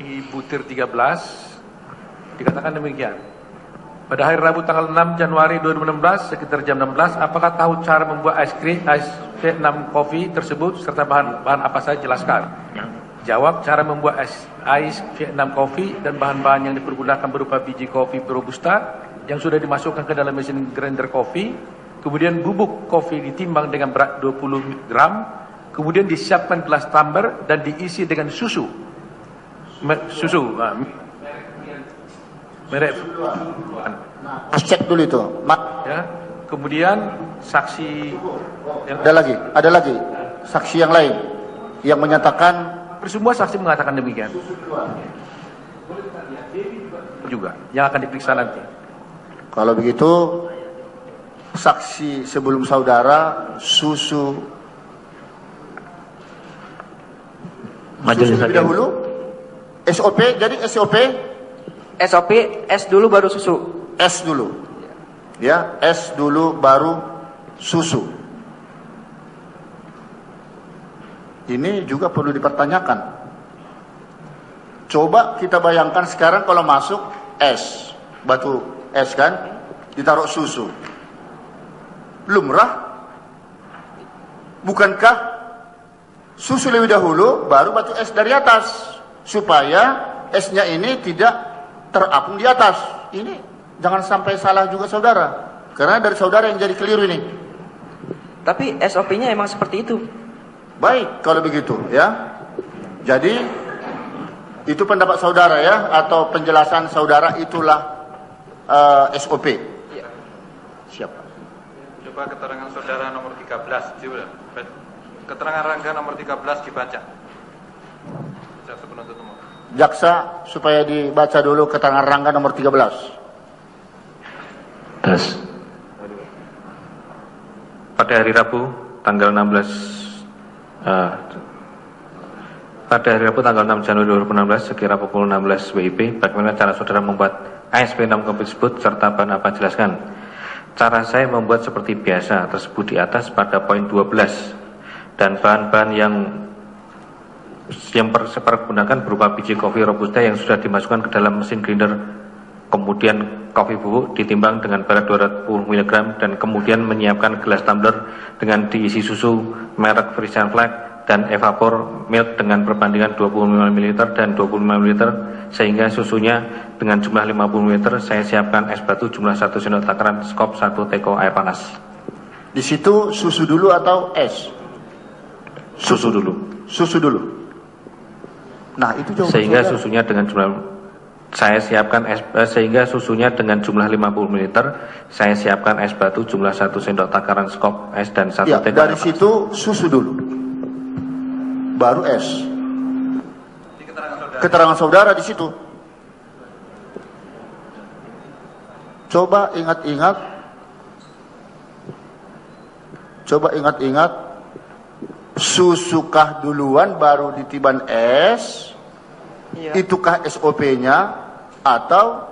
di butir 13 dikatakan demikian. Pada hari Rabu tanggal 6 Januari 2016 sekitar jam 16, apakah tahu cara membuat ais Vietnam Coffee tersebut serta bahan apa saja, jelaskan. Jawab, cara membuat ais Vietnam Coffee dan bahan-bahan yang dipergunakan berupa biji kopi robusta yang sudah dimasukkan ke dalam mesin grinder kopi, kemudian bubuk kopi ditimbang dengan berat 20 gram, kemudian disiapkan gelas tumbler dan diisi dengan susu. Merek. Cek dulu itu. Ya. Kemudian saksi yang ada lagi saksi yang lain yang menyatakan. Semua saksi mengatakan demikian. Juga yang akan diperiksa nanti. Kalau begitu saksi sebelum saudara susu lebih dahulu. SOP, jadi SOP es dulu baru susu. Es dulu. Ya, es dulu baru susu. Ini juga perlu dipertanyakan. Coba kita bayangkan sekarang kalau masuk es, batu es kan, ditaruh susu. Lumrah? Bukankah susu lebih dahulu baru batu es dari atas supaya esnya ini tidak terapung di atas. Ini jangan sampai salah juga saudara, karena dari saudara yang jadi keliru ini. Tapi SOP-nya emang seperti itu. Baik kalau begitu ya. Jadi itu pendapat saudara ya, atau penjelasan saudara itulah SOP. Ya. Siap. Coba keterangan saudara nomor 13. Keterangan rangga nomor 13 dibaca. Jaksa penuntut umum. Jaksa supaya dibaca dulu keterangan rangga nomor 13. Tes. Pada hari Rabu tanggal 6 Januari 2016 sekira pukul 16 WIB, bagaimana cara saudara membuat ais Vietnam Coffee tersebut serta bahan apa, jelaskan. Cara saya membuat seperti biasa tersebut di atas pada poin 12, dan bahan-bahan yang saya pergunakan berupa biji kopi robusta yang sudah dimasukkan ke dalam mesin grinder kemudian kopi bubuk ditimbang dengan berat 200 mg dan kemudian menyiapkan gelas tumbler dengan diisi susu merek Frisian Flag dan evapor milk dengan perbandingan 25 ml dan 25 ml sehingga susunya dengan jumlah 50 ml. Saya siapkan es batu jumlah 1 sendok takaran, skop 1 teko air panas. Di situ susu dulu atau es? Susu dulu. Susu dulu. Nah, itu jawaban sehingga saudara. susunya dengan jumlah saya siapkan sehingga susunya dengan jumlah 50 ml, saya siapkan es batu jumlah 1 sendok takaran, skop es dan 1 ya, teko. dari situ susu dulu, baru es. Keterangan saudara di situ. Coba ingat-ingat, susukah duluan baru ditiban es? Iya. Itukah SOP-nya atau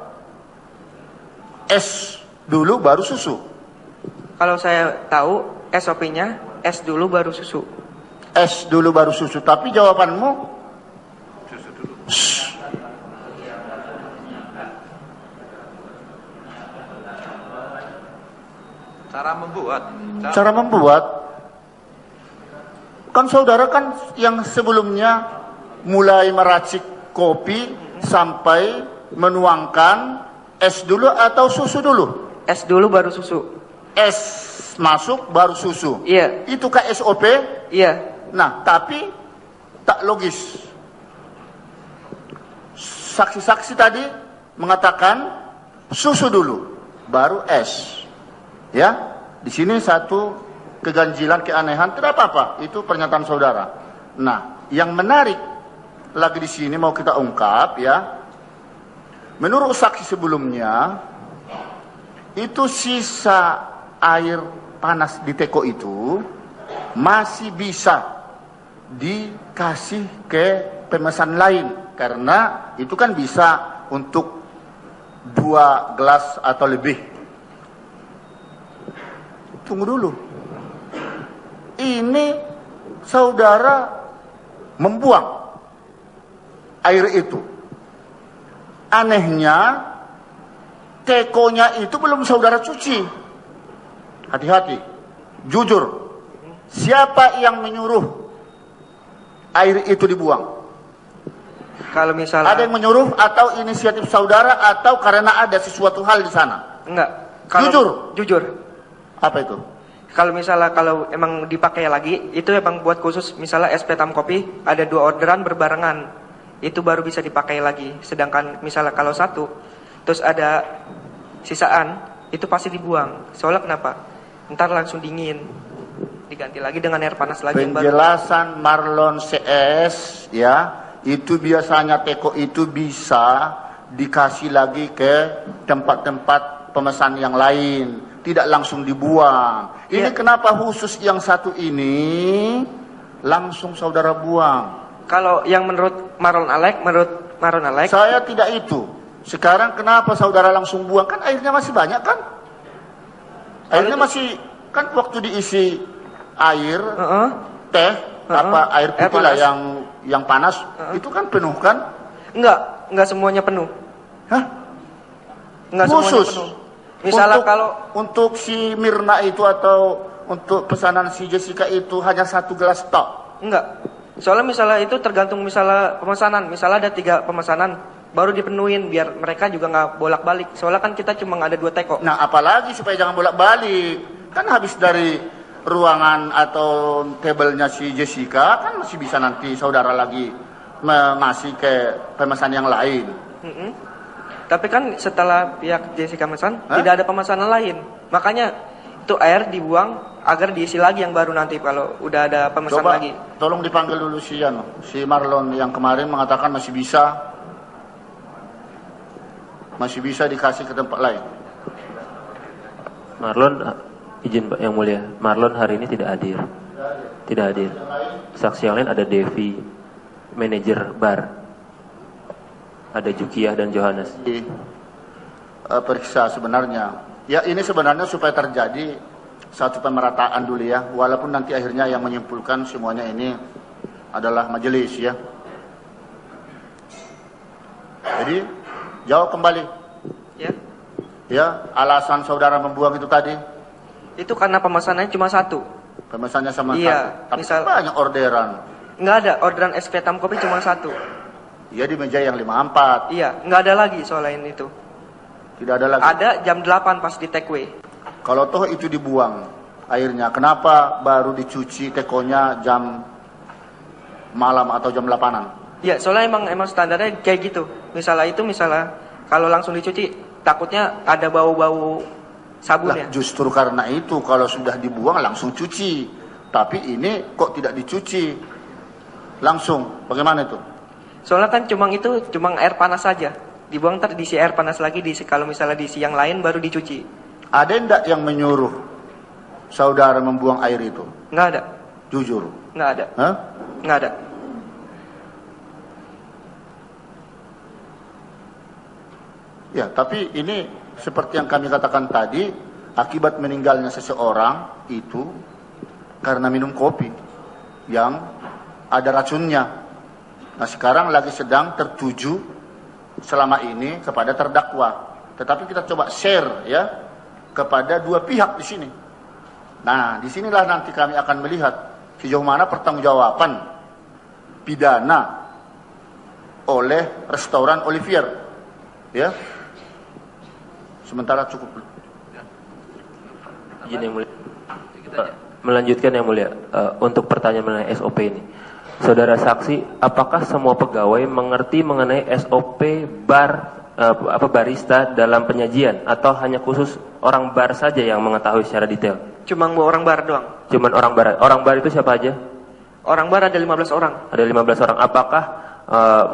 es dulu baru susu? Kalau saya tahu SOP-nya es dulu baru susu. Es dulu baru susu, tapi jawabanmu susu dulu. Cara membuat kan saudara kan yang sebelumnya mulai meracik kopi sampai menuangkan es dulu atau susu dulu? Es dulu baru susu. Es masuk baru susu. Iya. Itukah SOP? Iya. Nah, tapi tak logis. Saksi-saksi tadi mengatakan susu dulu, baru es. Ya, di sini satu keganjilan, keanehan, tidak apa-apa. Itu pernyataan saudara. Nah, yang menarik lagi di sini mau kita ungkap ya. Menurut saksi sebelumnya, itu sisa air panas di teko itu masih bisa dikasih ke pemesan lain karena itu kan bisa untuk 2 gelas atau lebih. Tunggu dulu. Ini saudara membuang air itu. Anehnya tekonya itu belum saudara cuci. Hati-hati. Jujur. Siapa yang menyuruh air itu dibuang? Kalau misalnya ada yang menyuruh atau inisiatif saudara atau karena ada sesuatu hal di sana? Enggak. Kalau, jujur. Apa itu? Kalau misalnya kalau emang dipakai lagi, itu emang buat khusus misalnya es petam kopi ada 2 orderan berbarengan, itu baru bisa dipakai lagi. Sedangkan misalnya kalau 1, terus ada sisaan, itu pasti dibuang. Soalnya kenapa? Ntar langsung dingin, diganti lagi dengan air panas lagi. Penjelasan Marlon CS ya, itu biasanya teko itu bisa dikasih lagi ke tempat-tempat pemesan yang lain, tidak langsung dibuang. Ini kenapa khusus yang satu ini langsung saudara buang? Kalau yang menurut Marlon Alek, saya tidak itu. Sekarang kenapa saudara langsung buang? Kan airnya masih banyak kan? Airnya masih, kan waktu diisi air, teh, air putih lah yang panas, itu kan penuh kan? Enggak semuanya penuh. Hah? Enggak khusus semuanya penuh. Misalnya untuk si Mirna itu atau untuk pesanan si Jessica itu hanya 1 gelas tok? Enggak. Soalnya misalnya itu tergantung misalnya pemesanan. Misalnya ada 3 pemesanan, baru dipenuhin biar mereka juga nggak bolak-balik. Soalnya kan kita cuma ada 2 teko. Nah, apalagi supaya jangan bolak-balik. Kan habis dari ruangan atau tablenya si Jessica, kan masih bisa nanti saudara lagi mengasih ke pemesan yang lain. Tapi kan setelah pihak Jessica memesan, tidak ada pemesanan lain. Makanya itu air dibuang agar diisi lagi yang baru nanti kalau udah ada pemesan Coba, lagi. tolong dipanggil dulu si Marlon yang kemarin mengatakan masih bisa dikasih ke tempat lain. Marlon, izin Pak yang mulia, Marlon hari ini tidak hadir. Tidak hadir. Saksi yang lain ada Devi, manajer bar. Ada Jukiah dan Johannes. Periksa sebenarnya. Ya, ini sebenarnya supaya terjadi satu pemerataan dulu ya. Walaupun nanti akhirnya yang menyimpulkan semuanya ini adalah majelis ya. Jadi, jawab kembali. Ya, alasan saudara membuang itu tadi? Itu karena pemesanannya cuma satu. Pemesannya sama Iya, satu. Tapi misal- banyak orderan. Nggak ada, orderan SP hitam kopi cuma satu. Iya, di meja yang 54. Iya, nggak ada lagi selain itu. Tidak ada lagi. Ada jam 8 pas di take away. Kalau toh itu dibuang airnya, kenapa baru dicuci tekonya jam malam atau jam 8-an? Ya, soalnya emang standarnya kayak gitu. Misalnya kalau langsung dicuci takutnya ada bau-bau sabunnya. Lah, justru karena itu kalau sudah dibuang langsung cuci. Tapi ini kok tidak dicuci langsung? Bagaimana itu? Soalnya kan cuma air panas saja. Dibuang ntar diisi air panas lagi, kalau misalnya diisi yang lain baru dicuci. Ada enggak yang menyuruh saudara membuang air itu? Nggak ada. Jujur. Nggak ada. Hah? Nggak ada. Ya, tapi ini seperti yang kami katakan tadi, akibat meninggalnya seseorang itu karena minum kopi yang ada racunnya. Nah, sekarang lagi sedang tertuju selama ini kepada terdakwa. Tetapi kita coba share ya kepada dua pihak di sini. Nah, disinilah nanti kami akan melihat sejauh mana pertanggungjawaban pidana oleh restoran Olivier. Ya. Sementara cukup. Izin yang mulia. Melanjutkan yang mulia, untuk pertanyaan mengenai SOP ini. Saudara saksi, apakah semua pegawai mengerti mengenai SOP barista dalam penyajian atau hanya khusus orang bar saja yang mengetahui secara detail? Cuma orang bar doang. Cuman orang bar. Orang bar itu siapa aja? Orang bar ada 15 orang. Ada 15 orang. Apakah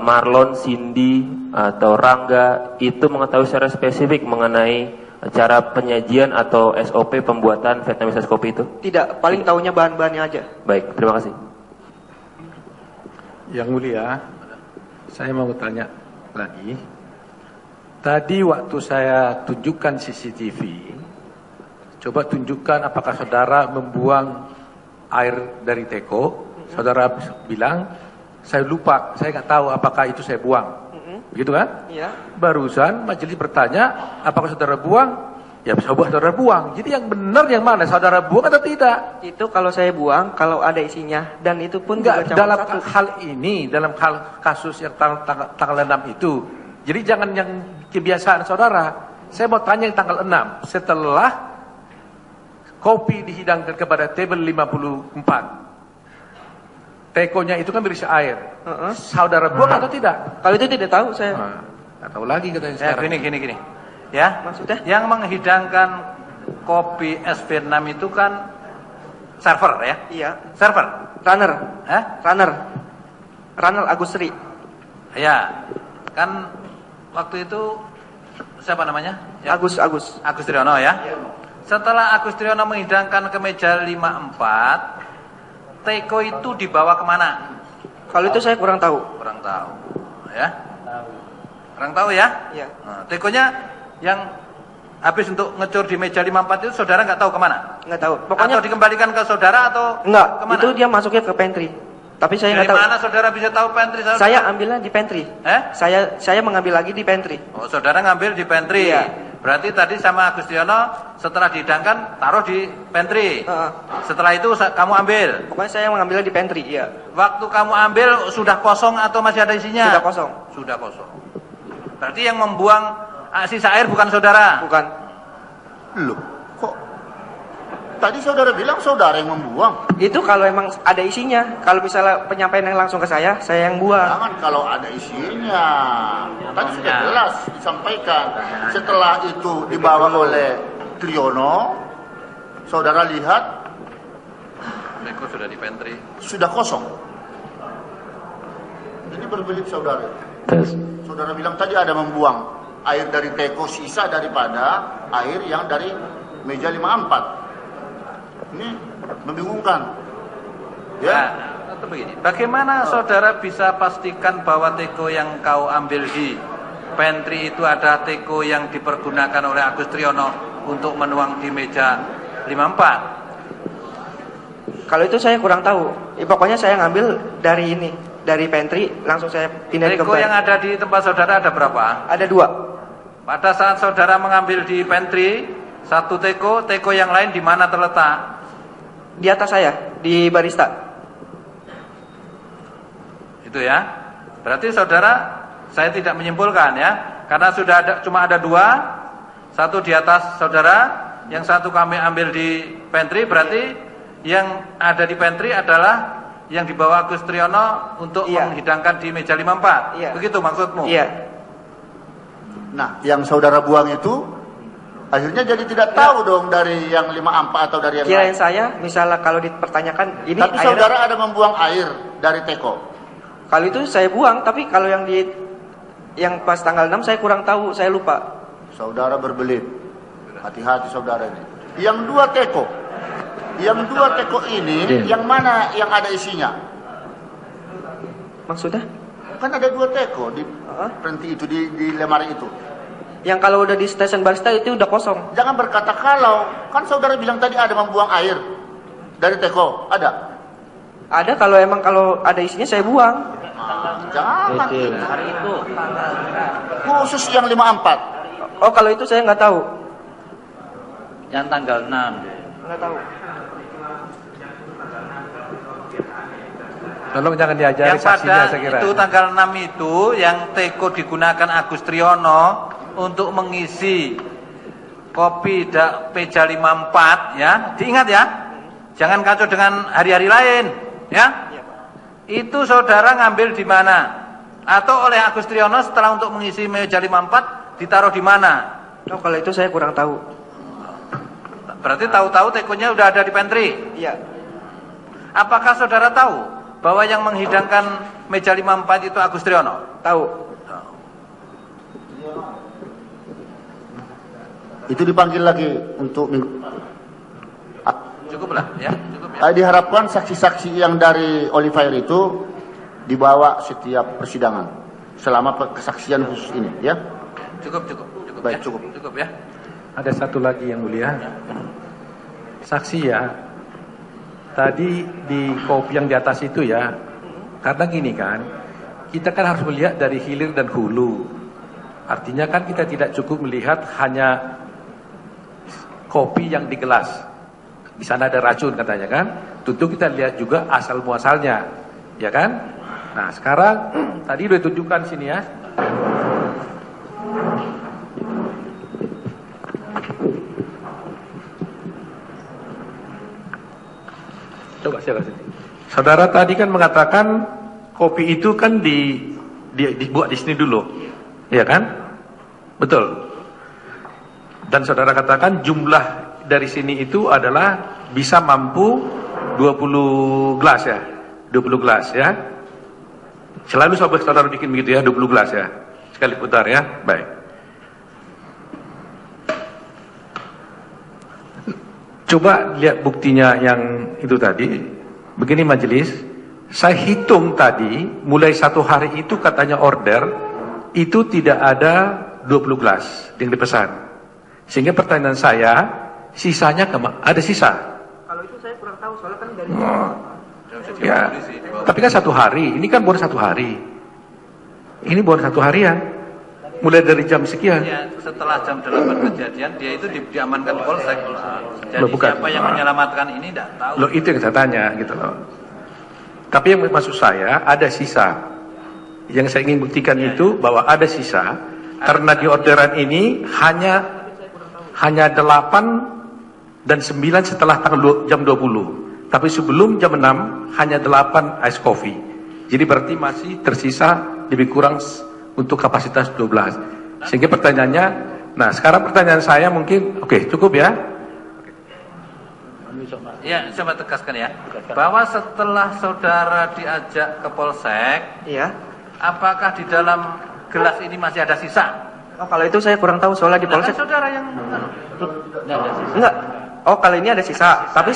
Marlon, Cindy, atau Rangga itu mengetahui secara spesifik mengenai cara penyajian atau SOP pembuatan Vietnamese ice kopi itu? Tidak, paling tahunya bahan-bahannya aja. Baik, terima kasih. Yang mulia, saya mau tanya lagi. Tadi waktu saya tunjukkan CCTV, coba tunjukkan apakah saudara membuang air dari teko. Saudara bilang, saya lupa, saya nggak tahu apakah itu saya buang. Begitu kan? Iya. Barusan majelis bertanya, apakah saudara buang? Ya saudara buang. Jadi yang benar yang mana? Saudara buang atau tidak? Itu kalau saya buang, kalau ada isinya. Dan itu pun enggak, juga dalam satu. hal ini, dalam hal kasus yang tanggal 6 itu. Jadi jangan yang kebiasaan saudara. Saya mau tanya yang tanggal 6. Setelah kopi dihidangkan kepada table 54. Tekonya itu kan berisi air. Saudara buang atau tidak? Kalau itu tidak tahu saya. Nggak tahu lagi katanya Ya, sekarang. gini. Ya, maksudnya? Yang menghidangkan kopi es Vietnam itu kan server ya? Iya. Server? Runner. Runner Agus Sri. Ya, kan waktu itu siapa namanya? Ya. Agus Triono ya? Setelah Agus Triono menghidangkan ke meja 54, teko itu dibawa kemana? Kalau itu saya kurang tahu. Kurang tahu. Ya? Kurang tahu ya? Iya. Nah, tekonya yang habis untuk ngecur di meja 54 itu saudara nggak tahu kemana? Nggak tahu. Pokoknya atau dikembalikan ke saudara atau enggak, kemana? itu dia masuknya ke pantry. Tapi saya nggak tahu. Dari mana saudara bisa tahu pantry saudara? Saya ambilnya di pantry. Saya mengambil lagi di pantry. Oh, saudara ngambil di pantry. Iya. Berarti tadi sama Agustiono setelah dihidangkan taruh di pantry. Setelah itu kamu ambil. Pokoknya saya mengambilnya di pantry, iya. Waktu kamu ambil sudah kosong atau masih ada isinya? Sudah kosong. Sudah kosong. Berarti yang membuang sisa air bukan saudara? Bukan. Loh, kok tadi saudara bilang saudara yang membuang? Itu kalau emang ada isinya. Kalau misalnya penyampaian yang langsung ke saya yang buang. Jangan kalau ada isinya. Tadi sudah jelas disampaikan. Setelah itu dibawa oleh Triono, saudara lihat Teko sudah di pantry. Sudah kosong. Ini berbelit saudara. Saudara bilang tadi ada membuang air dari teko, sisa daripada air yang dari meja 54. Ini membingungkan. Ya, atau begini. Bagaimana saudara bisa pastikan bahwa teko yang kau ambil di pantry itu ada teko yang dipergunakan oleh Agus Triono untuk menuang di meja 54? Kalau itu saya kurang tahu. Pokoknya saya ngambil dari ini, dari pantry, langsung saya pindah ke teko yang ada di tempat saudara ada berapa? Ada 2. pada saat saudara mengambil di pantry satu teko yang lain di mana terletak? Di atas saya, di barista. Itu ya. Berarti saudara, saya tidak menyimpulkan ya, karena sudah cuma ada dua, satu di atas saudara, yang satu kami ambil di pantry, berarti yang ada di pantry adalah yang dibawa Agus Triyono untuk menghidangkan di meja 54. Begitu maksudmu? Iya. Nah, yang saudara buang itu akhirnya jadi tidak tahu dong dari yang 54 atau dari yang Kirain lain. saya, misalnya kalau dipertanyakan ini. Tapi saudara ada membuang air dari teko. Kalau itu saya buang, tapi kalau yang pas tanggal 6 saya kurang tahu, saya lupa. Saudara berbelit. Hati-hati saudara ini. Yang dua teko ini, yang mana yang ada isinya? Maksudnya? Kan ada dua teko di perinti itu, di lemari itu. Yang kalau udah di stasiun barista itu udah kosong. Jangan berkata kalau, kan saudara bilang tadi ada membuang air dari teko, ada? Ada, kalau ada isinya saya buang. Jangan. Hari itu. Khusus yang 54. Oh, kalau itu saya nggak tahu. Yang tanggal 6. Nggak tahu. Tolong jangan diajari Yang saksinya, pada saya kira. itu tanggal 6 itu yang teko digunakan Agus Triyono untuk mengisi kopi meja 54 ya. Diingat ya. Jangan kacau dengan hari-hari lain ya. Itu saudara ngambil di mana? Atau oleh Agus Triyono setelah untuk mengisi meja 54 ditaruh di mana? Oh, kalau itu saya kurang tahu. Berarti tahu-tahu tekonya udah ada di pantry? Iya. Apakah saudara tahu bahwa yang menghidangkan meja 54 itu Agus Triyono? Tahu. Itu dipanggil lagi untuk Cukuplah ya, cukup ya. Diharapkan saksi-saksi yang dari Oliver itu dibawa setiap persidangan selama kesaksian khusus ini ya. Cukup. Baik, ya. cukup ya. Ada satu lagi yang mulia. Saksi ya. Tadi di kopi yang di atas itu ya. Karena gini kan, kita kan harus melihat dari hilir dan hulu. Artinya kan kita tidak cukup melihat hanya kopi yang di gelas. Di sana ada racun katanya kan. Tentu kita lihat juga asal muasalnya, ya kan? Nah sekarang tadi udah tunjukkan sini ya. Coba saya kasih. Saudara tadi kan mengatakan kopi itu kan dibuat di sini dulu, ya kan? Betul. Dan saudara katakan jumlah dari sini itu adalah bisa mampu 20 gelas ya. 20 gelas ya. Selalu saudara bikin begitu ya, 20 gelas ya. Sekali putar ya. Baik. Coba lihat buktinya yang itu tadi. Begini majelis, saya hitung tadi mulai satu hari itu katanya order itu tidak ada 20 gelas yang dipesan. Sehingga pertanyaan saya, sisanya ada sisa. Kalau itu saya kurang tahu soalnya kan dari Ya, tapi kan satu hari. Ini kan baru satu hari. Ini baru satu harian. Mulai dari jam sekian. Ya, setelah jam 8 kejadian dia itu diamankan polsek. Jadi Loh, bukan. siapa yang menyelamatkan ini tidak tahu. Loh, itu yang saya tanya gitu loh. Tapi yang maksud saya ada sisa. Yang saya ingin buktikan itu bahwa ada sisa. Karena di orderan ini hanya 8 dan 9 setelah jam 20. Tapi sebelum jam 6 hanya 8 ice coffee. Jadi berarti masih tersisa lebih kurang untuk kapasitas 12. Sehingga pertanyaannya, nah sekarang pertanyaan saya mungkin, oke, cukup ya. Ya, coba tegaskan ya. Bahwa setelah saudara diajak ke polsek, iya. Apakah di dalam gelas ini masih ada sisa? Oh, kalau itu saya kurang tahu soalnya di polsek. Kan saudara yang Enggak. Oh, kalau ini ada sisa. Tapi